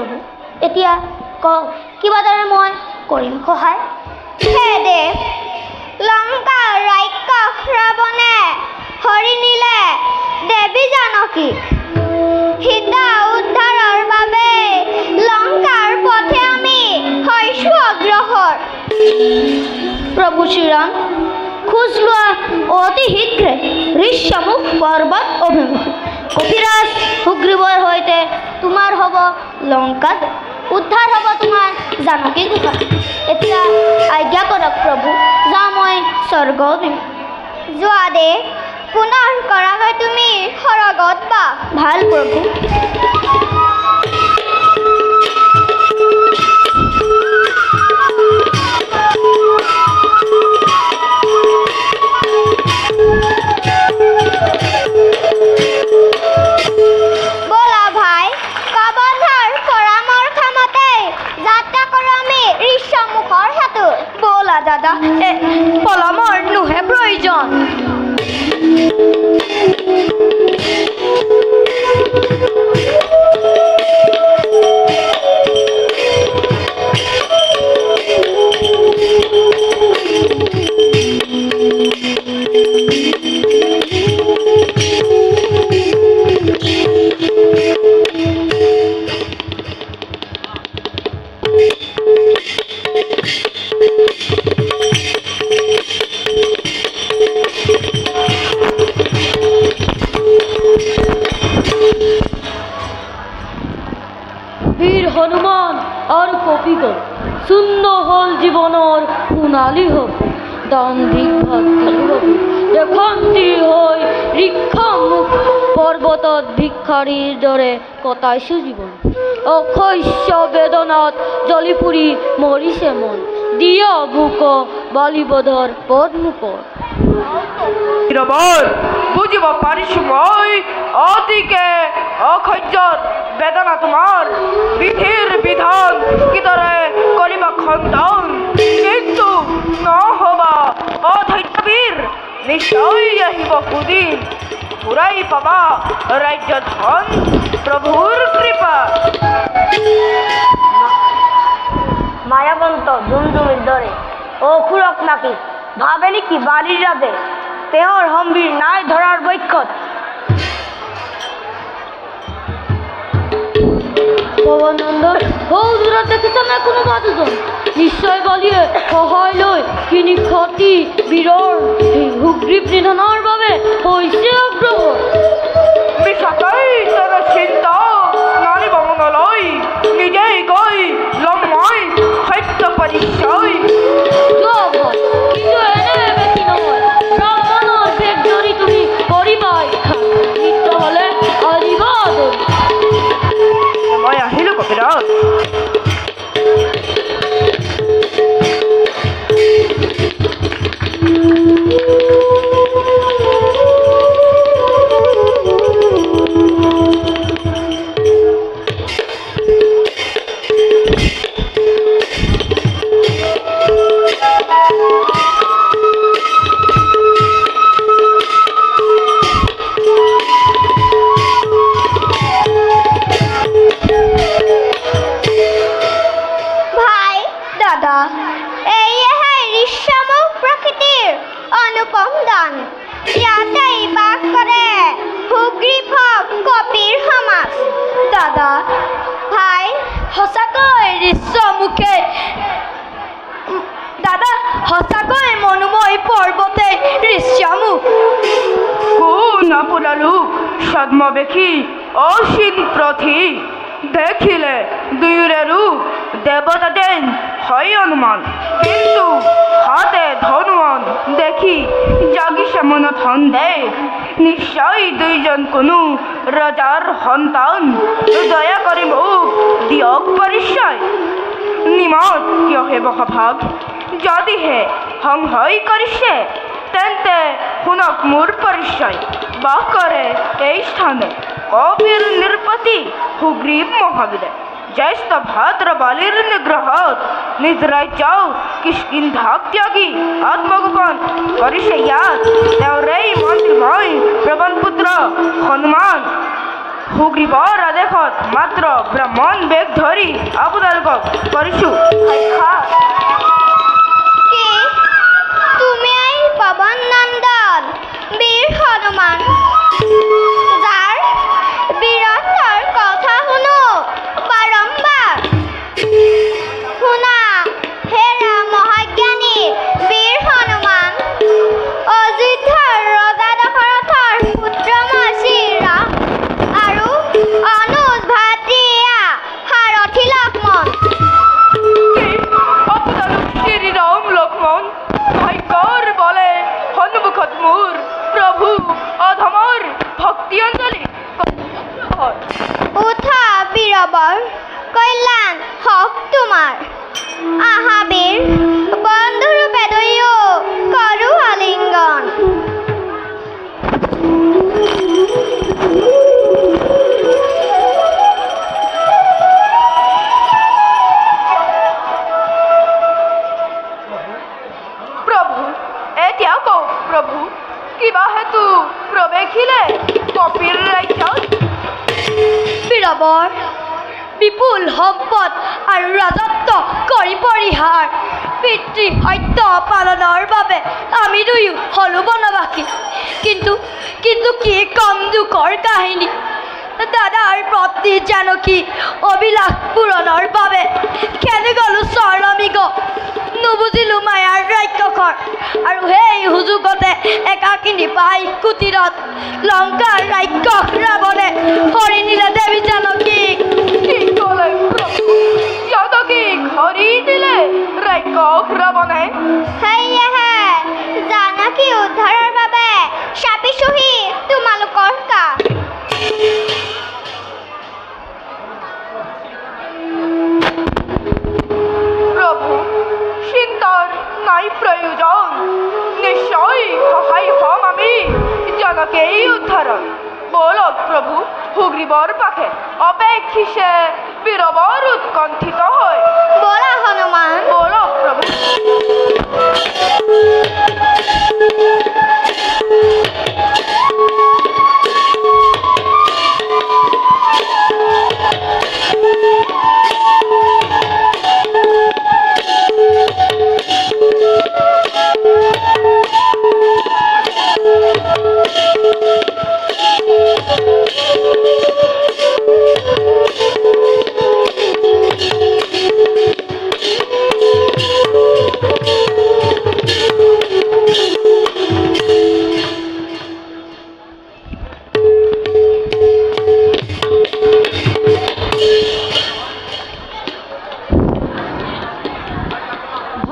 প্ৰভু। এতিয়া কওক কিবা দৰে মই কৰিম সহায়। হে দেৱ, লংকাৰ ৰাক্ষস ৰাৱণে হৰি নিলে দেৱী জানকীক। সীতা উদ্ধাৰৰ বাবে লংকাৰ পথে আমি হৈছোঁ অগ্ৰসৰ। প্ৰভু শ্ৰীৰাম, খোজ লোৱা অতি শীঘ্ৰে ঋষ্যমুখ পৰ্বত অভিমুখে। কপিৰাজ সুগ্ৰীৱৰ সৈতে তোমাৰ হ'ব লংকাত, উদ্ধাৰ হ'ব তোমাৰ জানকী গুহা। এতিয়া আজ্ঞা কৰক প্ৰভু, যা মই স্বৰ্গ দিম। যোৱা দে, পুনৰ কৰাগৈ তুমি সৰগত বা। ভাল প্ৰভু। বলা ভাই, কবন্ধৰ পৰামৰ্শ মতে যাত্ৰা কৰোঁ আমি ঋষ্যমুখৰ হেতুৰ। ব'লা দাদা, পলমৰ নোহে প্ৰয়োজন। বীৰ হনুমান আৰু কপিগণ শূন্য হ'ল জীৱনৰ সোণালী হ'ব। দাণ্ডিক ভাগ্যী হ'ব দেশান্তি হৈ ঋক্ষমুখ পৰ্বতত ভিক্ষাৰীৰ দৰে কটাইছোঁ জীৱন। অশস্য বেদনাত জ্বলি পুৰি মৰিছে মন, দিয়া বুক বালিবধৰ পদ্মুকৰ। ৰবৰ বুজিব পাৰিছোঁ মই অতিকে অসহ্যৰ বেদনা তোমাৰ। বিধিৰ বিধান কিদৰে কৰিবা খণ্ডন, কিন্তু নহবা অধৈৰ্যবীৰ নিশ্চয় আহিব সুদিন। ঘূৰাই পাবা ৰাজ্য ধন প্ৰভুৰ কৃপা। মায়াবন্ত জুমজুমিৰ দৰে অসুৰক নাকি ভাবে নেকি বাৰীৰ ৰাজে, তেওঁৰ সম্বীৰ নাই ধৰাৰ বক্ষত। পৱনন্দ সৌ দূৰত দেখিছানে কোনোবা দুজন? নিশ্চয় বালিয়ে সহায় লৈ কিনি ক্ষতি বীৰৰ সুগ্ৰীৱ নিধনৰ বাবে হৈছে অগ্ৰসৰ। মিছাকৈ তেনে চিন্তা নানিব মনলৈ, নিজেই গৈ ল'ম মই সত্য পৰিচয়। কিন্তু এনে বেছি নহয়, ব্ৰাহ্মণৰ ভেদ ধৰি তুমি কৰিবা নৃত্য হ'লে আহিবা দেৱী। মই আহিলোঁ কপিৰাজ। অনুপম দান, ইয়াতেই বাস কৰে সুগ্ৰীৱ হওক কপিৰ সমাজ। দাদা ভাই, সঁচাকৈ ঋষ্যমুখে দাদা সঁচাকৈ মনোময় পৰ্বতে ঋষ্যমুখ। কোন আপোনালোক ছদ্মবেশী অসীম প্ৰথি, দেখিলে দুয়োৰে ৰূপ দেৱতা যেন হয় অনুমান, কিন্তু হাতে ধনুৱান দেখি জাগিছে মনত সন্দেহ, নিশ্চয় দুইজন কোনো ৰজাৰ সন্তান। দয়া কৰি মোক দিয়ক পৰিচয়, নিমত কিয় হে বসভাগ, যদিহে সংশয় কৰিছে তেন্তে শুনক মোৰ পৰিচয়। বাস কৰে এই স্থানে কপিৰ নৃপতি সুগ্ৰীৱ মহাবীৰে, জ্যেষ্ঠ ভাদ্ৰ বালিৰ নিগ্ৰহত নিজ ৰাজ্য কিষ্কিন্ধাক ত্যাগী আত্মগোপন কৰিছে ইয়াত তেওঁৰেই মন্ত্ৰীময় প্ৰবন পুত্ৰ হনুমান। সুগ্ৰীৱৰ আদেশত মাত্ৰ ব্ৰাহ্মণ বেগ ধৰি আপোনালোকক কৰিছো সাক্ষাৎ। কি তুমি পৱন নন্দন বীৰ হনুমান, যাৰ বীৰত্বৰ কথা শুনো বাৰম্বাৰ। শুনা হেৰা মহাজ্ঞানী বীৰ হনুমান, অযোধ্যাৰ ৰজা দশৰথৰ পুত্ৰ মই শ্ৰীৰাম আৰু অনুজ ভাতৃয়া সাৰথী লক্ষ্মণ। আপোনালোক শ্ৰীৰাম লক্ষ্মণ ভাগ্যৰ বলে সন্মুখত মোৰ প্ৰভু অধমৰ ভক্তি অঞ্জলি উঠা বীৰবৰ কল্যাণ হওক তোমাৰ, আহা বীৰ বন্ধুৰূপে দুয়ো কৰো আলিংগন। প্ৰভু এতিয়া কওক প্ৰভু কিবা হেতু প্ৰৱেশিলে কপিৰ ৰাজ্যত? বীৰবৰ বিপুল সম্পদ আৰু ৰাজত্ব কৰি পৰিহাৰ, পিতৃ সত্য পালনৰ বাবে আমি দুয়ো হলো বনবাসী। কিন্তু কি কম দুখৰ কাহিনী, দাদাৰ পত্নী জানকী অভিলাষ পূৰণৰ বাবে খেলি গলো স্বৰ্ণমিগ, নুবুজিলো মায়াৰ ৰাক্ষসৰ, আৰু সেই সুযোগতে একাকিনী পাই কুটিৰত লংকাৰ ৰাক্ষস ৰাৱণে হৰি নিলে দেৱী জানকীক। কি ক'লে প্ৰভু? জানকীক হৰি দিলে ৰাক্ষস ৰাৱণে? সেয়েহে জানকী উদ্ধাৰৰ বাবে চাপিছোহি তোমালোকৰ কাষ। প্ৰভু চিন্তাৰ নাই প্ৰয়োজন, নিশ্চয় সহায় হ'ম আমি জানকী উদ্ধাৰত। বলক প্ৰভু সুগ্ৰীৱৰ পাশে অপেক্ষিছে বীৰবৰ উৎকণ্ঠিত হয়। বলা হনুমান। বলক প্ৰভু।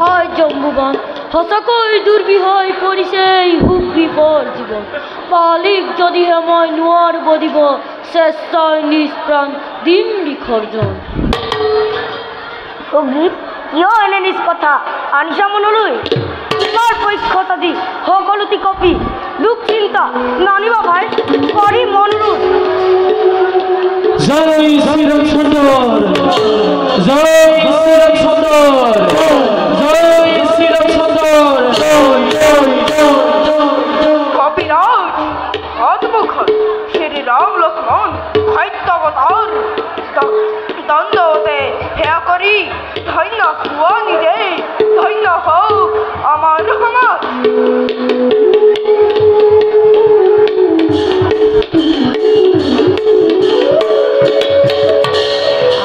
হয় জম্বুবান, সঁচাকৈ দুৰ্বিষয় পৰিছে এই সুগ্ৰীৱৰ জীৱন। পালিক যদিহে মই নোৱাৰিব দিব, চেষ্টাই নিজ প্ৰাণ দিম বিসৰ্জন। সুগ্ৰীৱ কিয় এনে নিজ কথা আনিছা মনলৈ? তোমাৰ পক্ষত আজি সকলোটি কপি, দুখ চিন্তা নানিবা ভাই কৰি মনলৈ। জয় শ্ৰীৰামচন্দ্ৰ, জয় শ্ৰীৰামচন্দ্ৰ, জয় শ্ৰীৰামচন্দ্ৰ। কপিৰাজ অদ্মুখত শ্ৰীৰাম লক্ষ্মণ সত্যৱতাৰ দণ্ডতে সেয়া কৰি ধন্য হোৱা নিজে, ধন্য হওক আমাৰ সমাজ।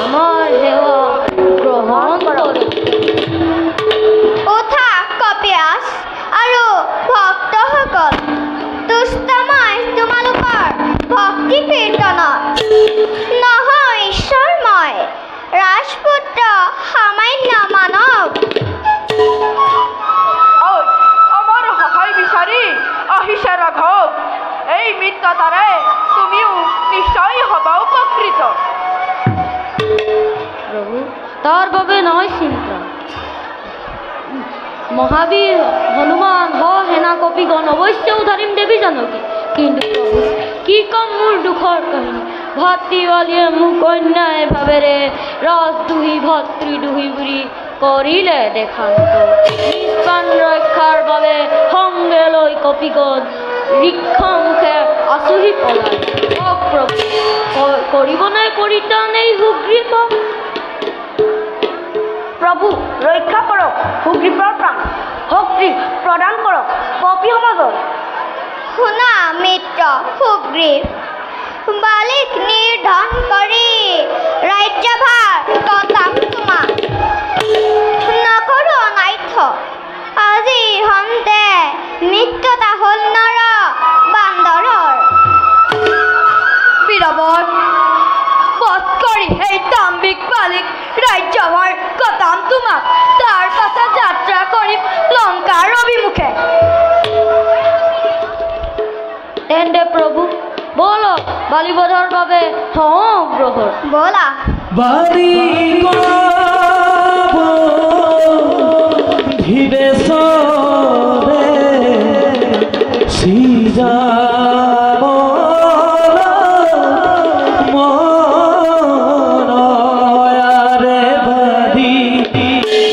আমাৰ সেৱা গ্ৰহণ কৰক। উঠা কপিয়াস আৰু ভক্তসকল, তুষ্ট মই তোমালোকৰ ভক্তি কীৰ্তনত। নহয় ঈশ্বৰময় ৰাজপুত্ৰ সামান্য মানৱ। আমাৰ সহায় বিচাৰি আহিছে ৰাঘৱ, এই মিত্ৰতাৰে তুমিও নিশ্চয় হবা উপকৃত। প্ৰভু তাৰ বাবে নহয় চিন্তা, মহাবীৰ হনুমান সেনা কপিগণ অৱশ্যে উধাৰিম দেৱী জানকী। কিন্তু প্ৰভু কি কম মোৰ দুখৰ কাহিনী, ভাতৃৱালীয়ে মোক অন্যায় ভাৱেৰে ৰাজদোহী ভাতৃদোহী বুলি কৰিলে দেখান্ত। নিজ প্ৰাণ ৰক্ষাৰ বাবে সংগে লৈ কপিগণ ঋক্ষমুখে আছুহি পলাই প্ৰভু কৰিব নাই পৰিত্ৰাণ এই সুগ্ৰীৱ প্ৰভু ৰক্ষা কৰক সুগ্ৰীৱৰ প্ৰাণ শক্তি প্ৰদান কৰক কপি সমাজৰ শুনা মিত্ৰ সুগ্ৰীৱ বালিক নিৰ্ধন কৰি ৰাজ্যভাৰ কটাম তোমাক নকৰো অনাথ আজি হন্তে মৃত্যুতা হল নৰ বান্দৰৰ বীৰবৰ বধ কৰি সেই দাম্ভিক বালিক ৰাজ্যভাৰ কটাম তোমাক তাৰ পাছত যাত্ৰা কৰিম লংকাৰ অভিমুখে তেন্তে প্ৰভু বলক বালিবধৰ বাবে সংগ্ৰহৰ বলা বাড়ি ধীরে সরে সিজাব মনয়ারে বাড়ি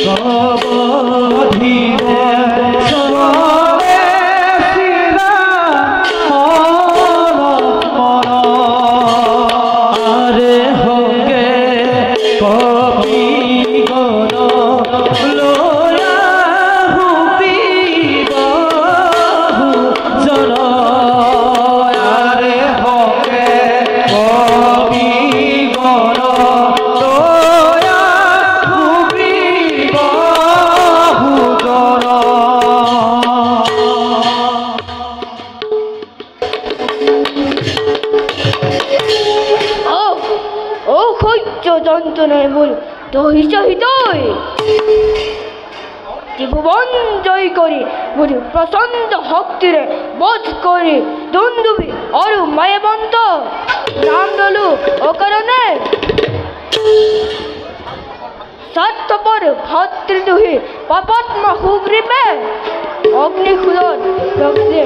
কব ধীরে সরে সিজা আরে হোগে কবি গণ লোয়া হুবি বহু জন আরে হোগে কবি গণ লোয়া হুবি বহু জন ও সহ্য যন্ত্রণায় বল দহি সহিতই ত্রিভুবন জয় কৰি বুঝি প্ৰচণ্ড শক্তিৰে বধ কৰি দুন্দুবি আৰু মায়াবন্ত নাম ললো অকাৰণে স্বাৰ্থপৰ ভাতৃদোহী পাপাত্মা সুগ্ৰীৱে অগ্নিশূলত ৰক্ষে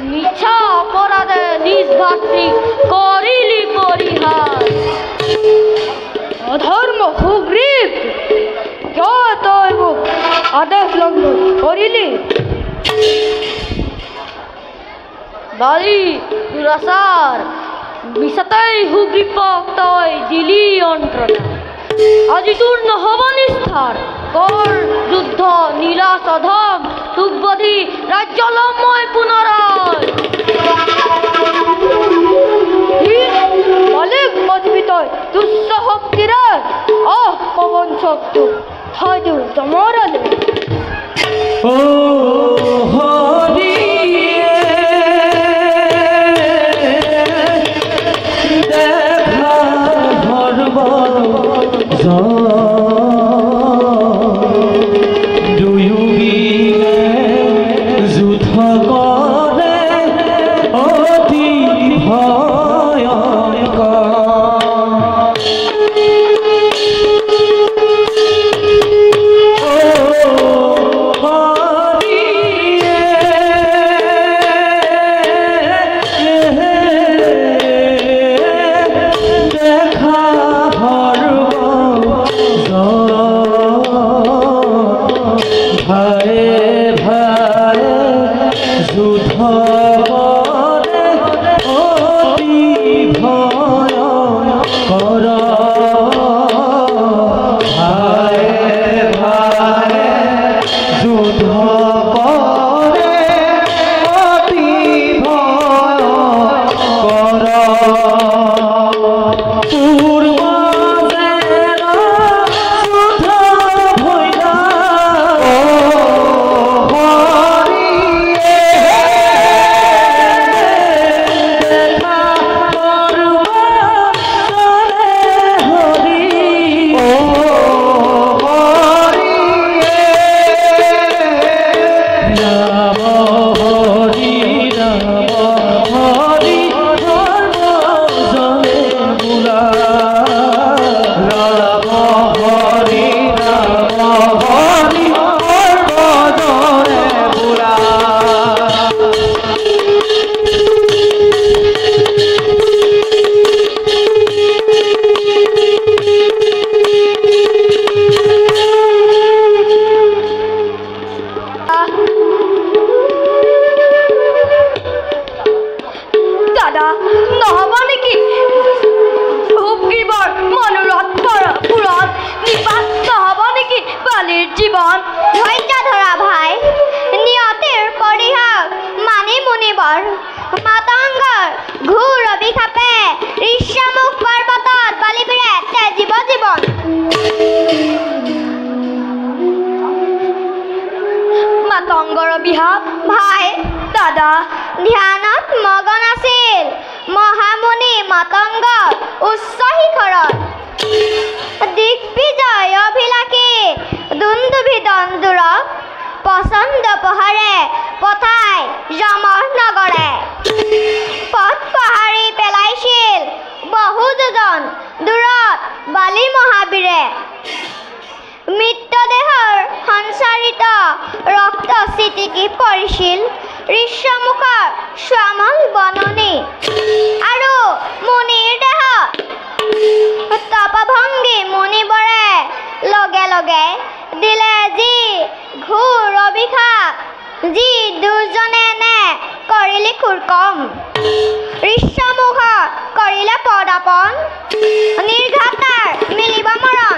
মিছা অপৰাধে নিজ ভাতৃ কৰিলি পৰিহাৰ অধৰ্ম সুগ্ৰীব কিয় তই মোক আদেশ লঙ্ঘন কৰিলি বালি দুৰাচাৰ মিছাতেই সুগ্ৰীৱক তই দিলি যন্ত্ৰণা আজি তোৰ নহ'ব নিস্তাৰ কৰ যুদ্ধ নিৰাশ অধম তোক বধি ৰাজ্য ল'ম মই পুনৰাই মালিক বধবি তই দুষ্ট শক্তিৰে পৱন শক্তি ঠাই দিওঁ জমৰালে ও হৰিয়ে দেখা ধৰব দুয়োগিলে যুদ্ধ কৰে অতি ভয়ংকৰ জীৱন। ধৈৰ্য ধৰা ভাই, নিয়তিৰ পৰিহাস মানি মুনিবৰ, মাতংগৰ ঘোৰ অভিশাপে ঋষ্যমুখ পৰ্বতত বালিবীৰে তেজিব জীৱন। মাতংগৰ অভিশাপ? ভাই, দাদা, ধ্যানত মগন আছিল মহামুনি মাতংগ উচ্চ শিখৰত। দিগ্বিজয় অভিলাষী দুন্দুভি দন্দুৰক পচন্দ পহাৰে পঠাই যমৰ নগৰে। পথ পাহাৰি পেলাইছিল বহু যোজন দূৰত বালি মহাবীৰে। মৃতদেহৰ সঞ্চাৰিত ৰক্ত ছিটিকি পৰিছিল ঋষ্যমুখৰ শ্যামল বননি আৰু মুনিৰ দেহত। তপভংগী মুনিবৰে লগে লগে দিলে যি ঘোৰ অভিশাপ, যি দুৰ্জনে নে কৰিলি খুৰকম। ঋষ্যমুখৰ কৰিলে পদাপন, নিৰ্ঘাতাৰ মিলিব মৰণ।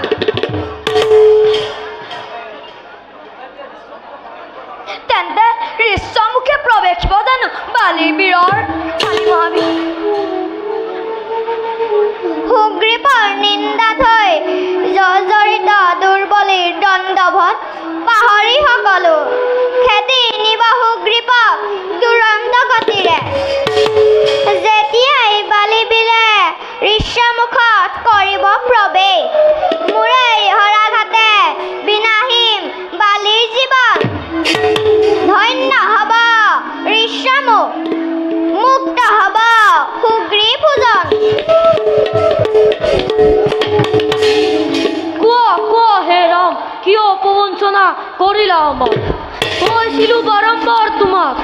তেন্তে ঋষ্যমুখে প্ৰৱেশিব জানো বালিৰ বীৰৰ বালি মহাবীৰ? সুগ্ৰীৱৰ নিন্দা থৈ জৰ্জৰিত দুৰ্বলীৰ দণ্ডভত পাহৰি সকলো খেদি নিব সুগ্ৰীৱক দুৰন্ত গতিৰে। যেতিয়াই বালি বিলে ঋষ্যমুখত কৰিব প্ৰৱেশ, মূৰেই হৰাঘাতে বিনাহীম বালিৰ জীৱন। ধন্য হব ঋষ্যমুখ, মুক্ত হব সুগ্ৰীৱ ভোজন। কোৱা হে ৰাম, কিয় প্ৰবঞ্চনা কৰিলা আমাক? কৈছিলোঁ বাৰম্বাৰ তোমাক,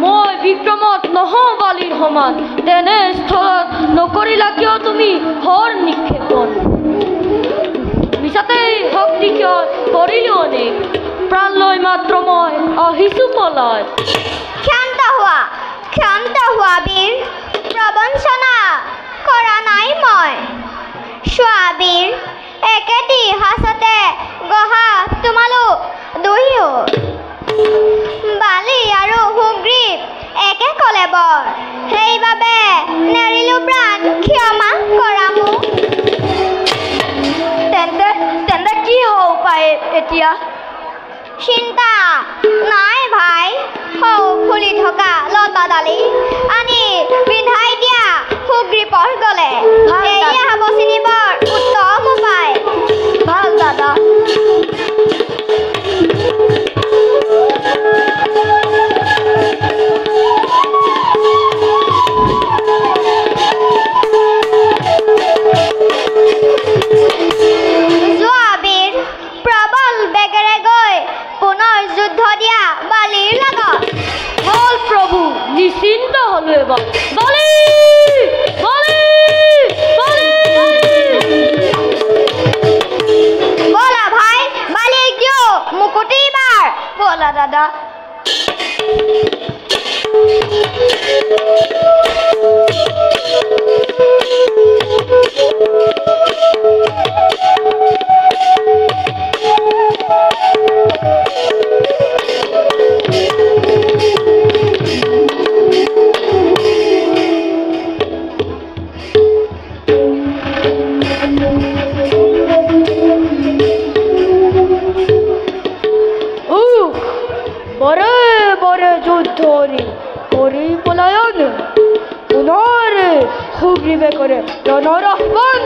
মই বিক্ৰমত নহওঁ বালিৰ সমান। তেনে স্থলত নকৰিলা কিয় তুমি হৰ নিক্ষেপণ? মিছাতেই ভক্তি ক্ষয় কৰিলো অনেক, প্ৰাণ লৈ মাত্ৰ মই আহিছোঁ পলাই। ক্ষান্ত হোৱা বীৰ, প্ৰবঞ্চনা কৰা নাই মই। চোৱা বীৰ, একেটি সাঁচতে গঢ়া তোমালোক দুয়ো। বালি আৰু সুগ্ৰীৱ একে কলেবৰ, সেইবাবে নেৰিলো প্ৰাণ ক্ষমা কৰা মোক। তেন্তে কি হ'ব উপায় এতিয়া? চিন্তা নাই ভাই, সৌ ফুলি থকা লতাডালি আনি পিন্ধাই দিয়া সুগ্ৰীৱৰ গলে। এয়া হ'ব চিনিবৰ উত্তম উপায়। ভাল দাদা। যোৱা বীৰ, প্ৰবল বেগেৰে গৈ পুনৰ যুদ্ধ দিয়া বালিৰ লগত। হল প্ৰভু, নিশ্চিন্ত হলো এবাৰ। বালি বালি বালি বলা ভাই, বালিক দিও মুকুটি বাৰ। ব'লা দাদা। বৰে যুদ্ধৰি কৰি পলায়ন, পুনৰ সুগ্ৰীবে কৰে ৰণৰ আহ্বান।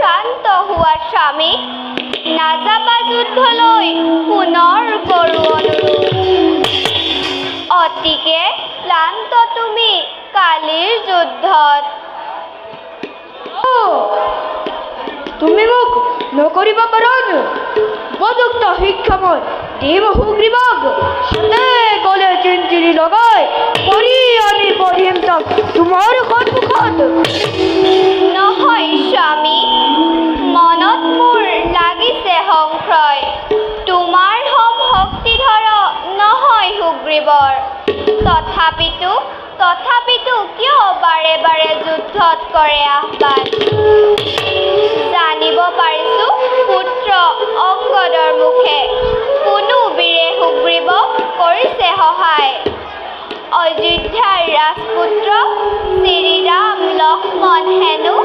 শান্ত হোৱা স্বামী, নাযাবা যুদ্ধলৈ পুনৰ কৰো অনুৰোধ। অতিকে ক্লান্ত তুমি কালিৰ যুদ্ধত। তুমি মোক নকৰিব পাৰা উপযুক্ত শিক্ষা মই ডিম সুগ্ৰীৱক হাতে গলে চিঞ্চিৰি লগাই কৰি আনি পঢ়িম তাক তোমাৰ সন্মুখত। নহয় স্বামী, মনত মোৰ লাগিছে সংশয়। তোমাৰ সম শক্তিধৰ নহয় সুগ্ৰীৱৰ। তথাপিতো কিয় বাৰে বাৰে যুদ্ধত কৰে আহ্বান? জানিব পাৰিছো পুত্ৰ অংগদৰ মুখে কোনো বীৰে সুগ্ৰীৱক কৰিছে সহায়। অযোধ্যাৰ ৰাজপুত্ৰ শ্ৰীৰাম লক্ষ্মণ হেনো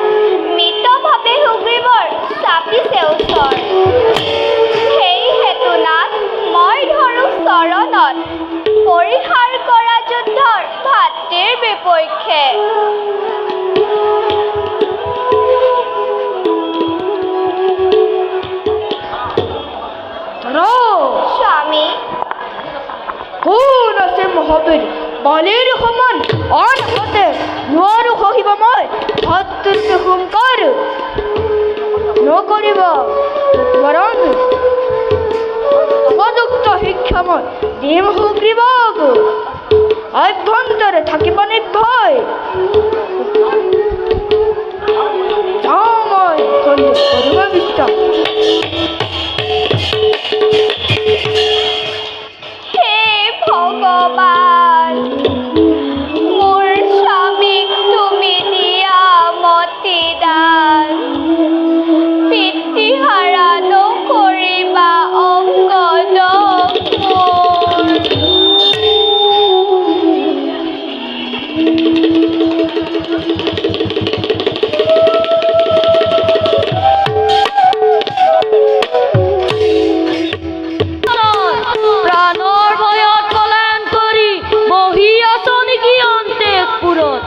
মৃতভাৱে সুগ্ৰীৱৰ চাপিছে ওচৰ। সেই হেতুনাত মই ধৰো চৰণত পৰিহাৰ কৰা যুদ্ধৰ ভাতৃৰ বিপক্ষে। স্বামী, কোন আছে মহাবীৰ বালিৰ সমান আনহাতে নোৱাৰো সহিব মই ভাতৃকে হুংকাৰ নকৰিব বৰং উপযুক্ত শিক্ষা মই দিম সুগ্ৰীৱক। অভ্যন্তৰে থাকিব নিৰ্ভয়। যাওঁ মই কৰিব বিশ্বাস। হে ভগৱান, মোৰ স্বামীক তুমি দিয়া মতি দান। পিতৃহাৰা নকৰিবা অংগদক মোৰ। প্ৰাণৰ ভয়ত পলায়ন কৰি বহি আছ নেকি অন্তেপুৰত?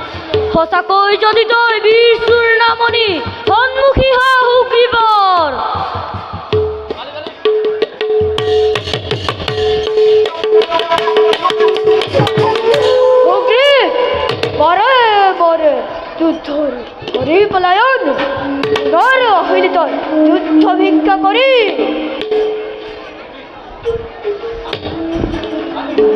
সঁচাকৈ যদি তই বীৰ চূৰ্ণামণি সন্মুখী হ সুগ্ৰীৱৰ। সুগ্ৰীৱ বাৰে বাৰে যুদ্ধৰ কৰি পলায়ন নোৱাৰো আহিলি তই যুদ্ধ ভিক্ষা কৰি।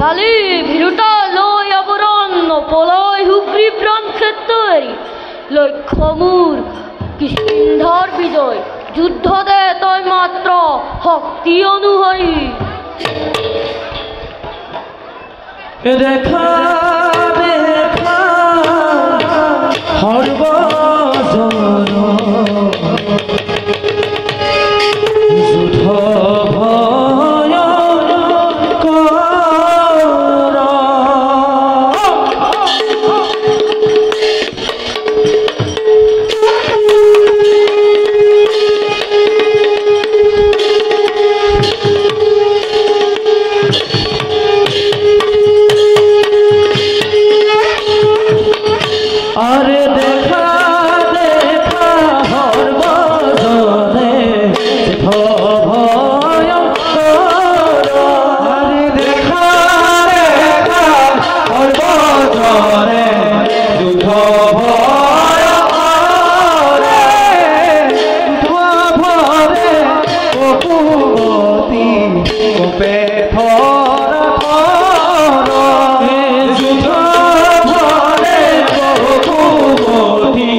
কালি ভীৰুতা লৈ আৱৰণ নপলয় সুগ্ৰীৱ ৰণক্ষেত্ৰ এৰি। লক্ষ্য মোৰ কিষ্কিন্ধৰ বিজয়, যুদ্ধ দে তই মাত্ৰ শক্তি অনুসৰি। দেখা দেখা সৰ্বজন যুদ্ধ ভয় কৰ। আরে দেখা দেখা সর্বজনে ভয় কর। আরে দেখা দেখা সর্বজনে যুদ্ধ ভয় করে। যুদ্ধ ভরে বপুমতী কোপে থর থর। যুদ্ধ ভরে বপুমতী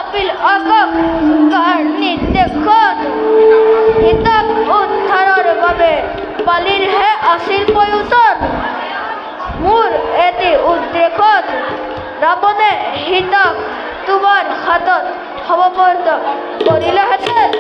কপিল অগৰ নিৰ্দেশত হিতক উদ্ধাৰৰ বাবে বালিৰহে আছিল প্ৰয়োজন। মোৰ এটি উদ্দেশত ৰাৱণে হিতক তোমাৰ হাতত সমৰ্পিত কৰিলেহেঁতেন।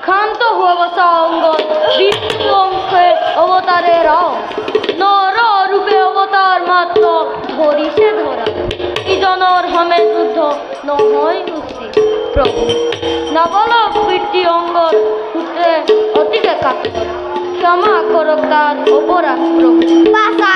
ক্ষান্ত হুয়া বসা অঙ্গন বিষ্ণু অঙ্কে অবতারে রাও নর রূপে অবতার মাত্র ধরিছে ধরা ইজনর হমে যুদ্ধ নহয় মুক্তি প্রভু নবলক পিতৃ অঙ্গর পুত্রে অতিকে কাকে ক্ষমা করক তার অপরাধ প্রভু বাসা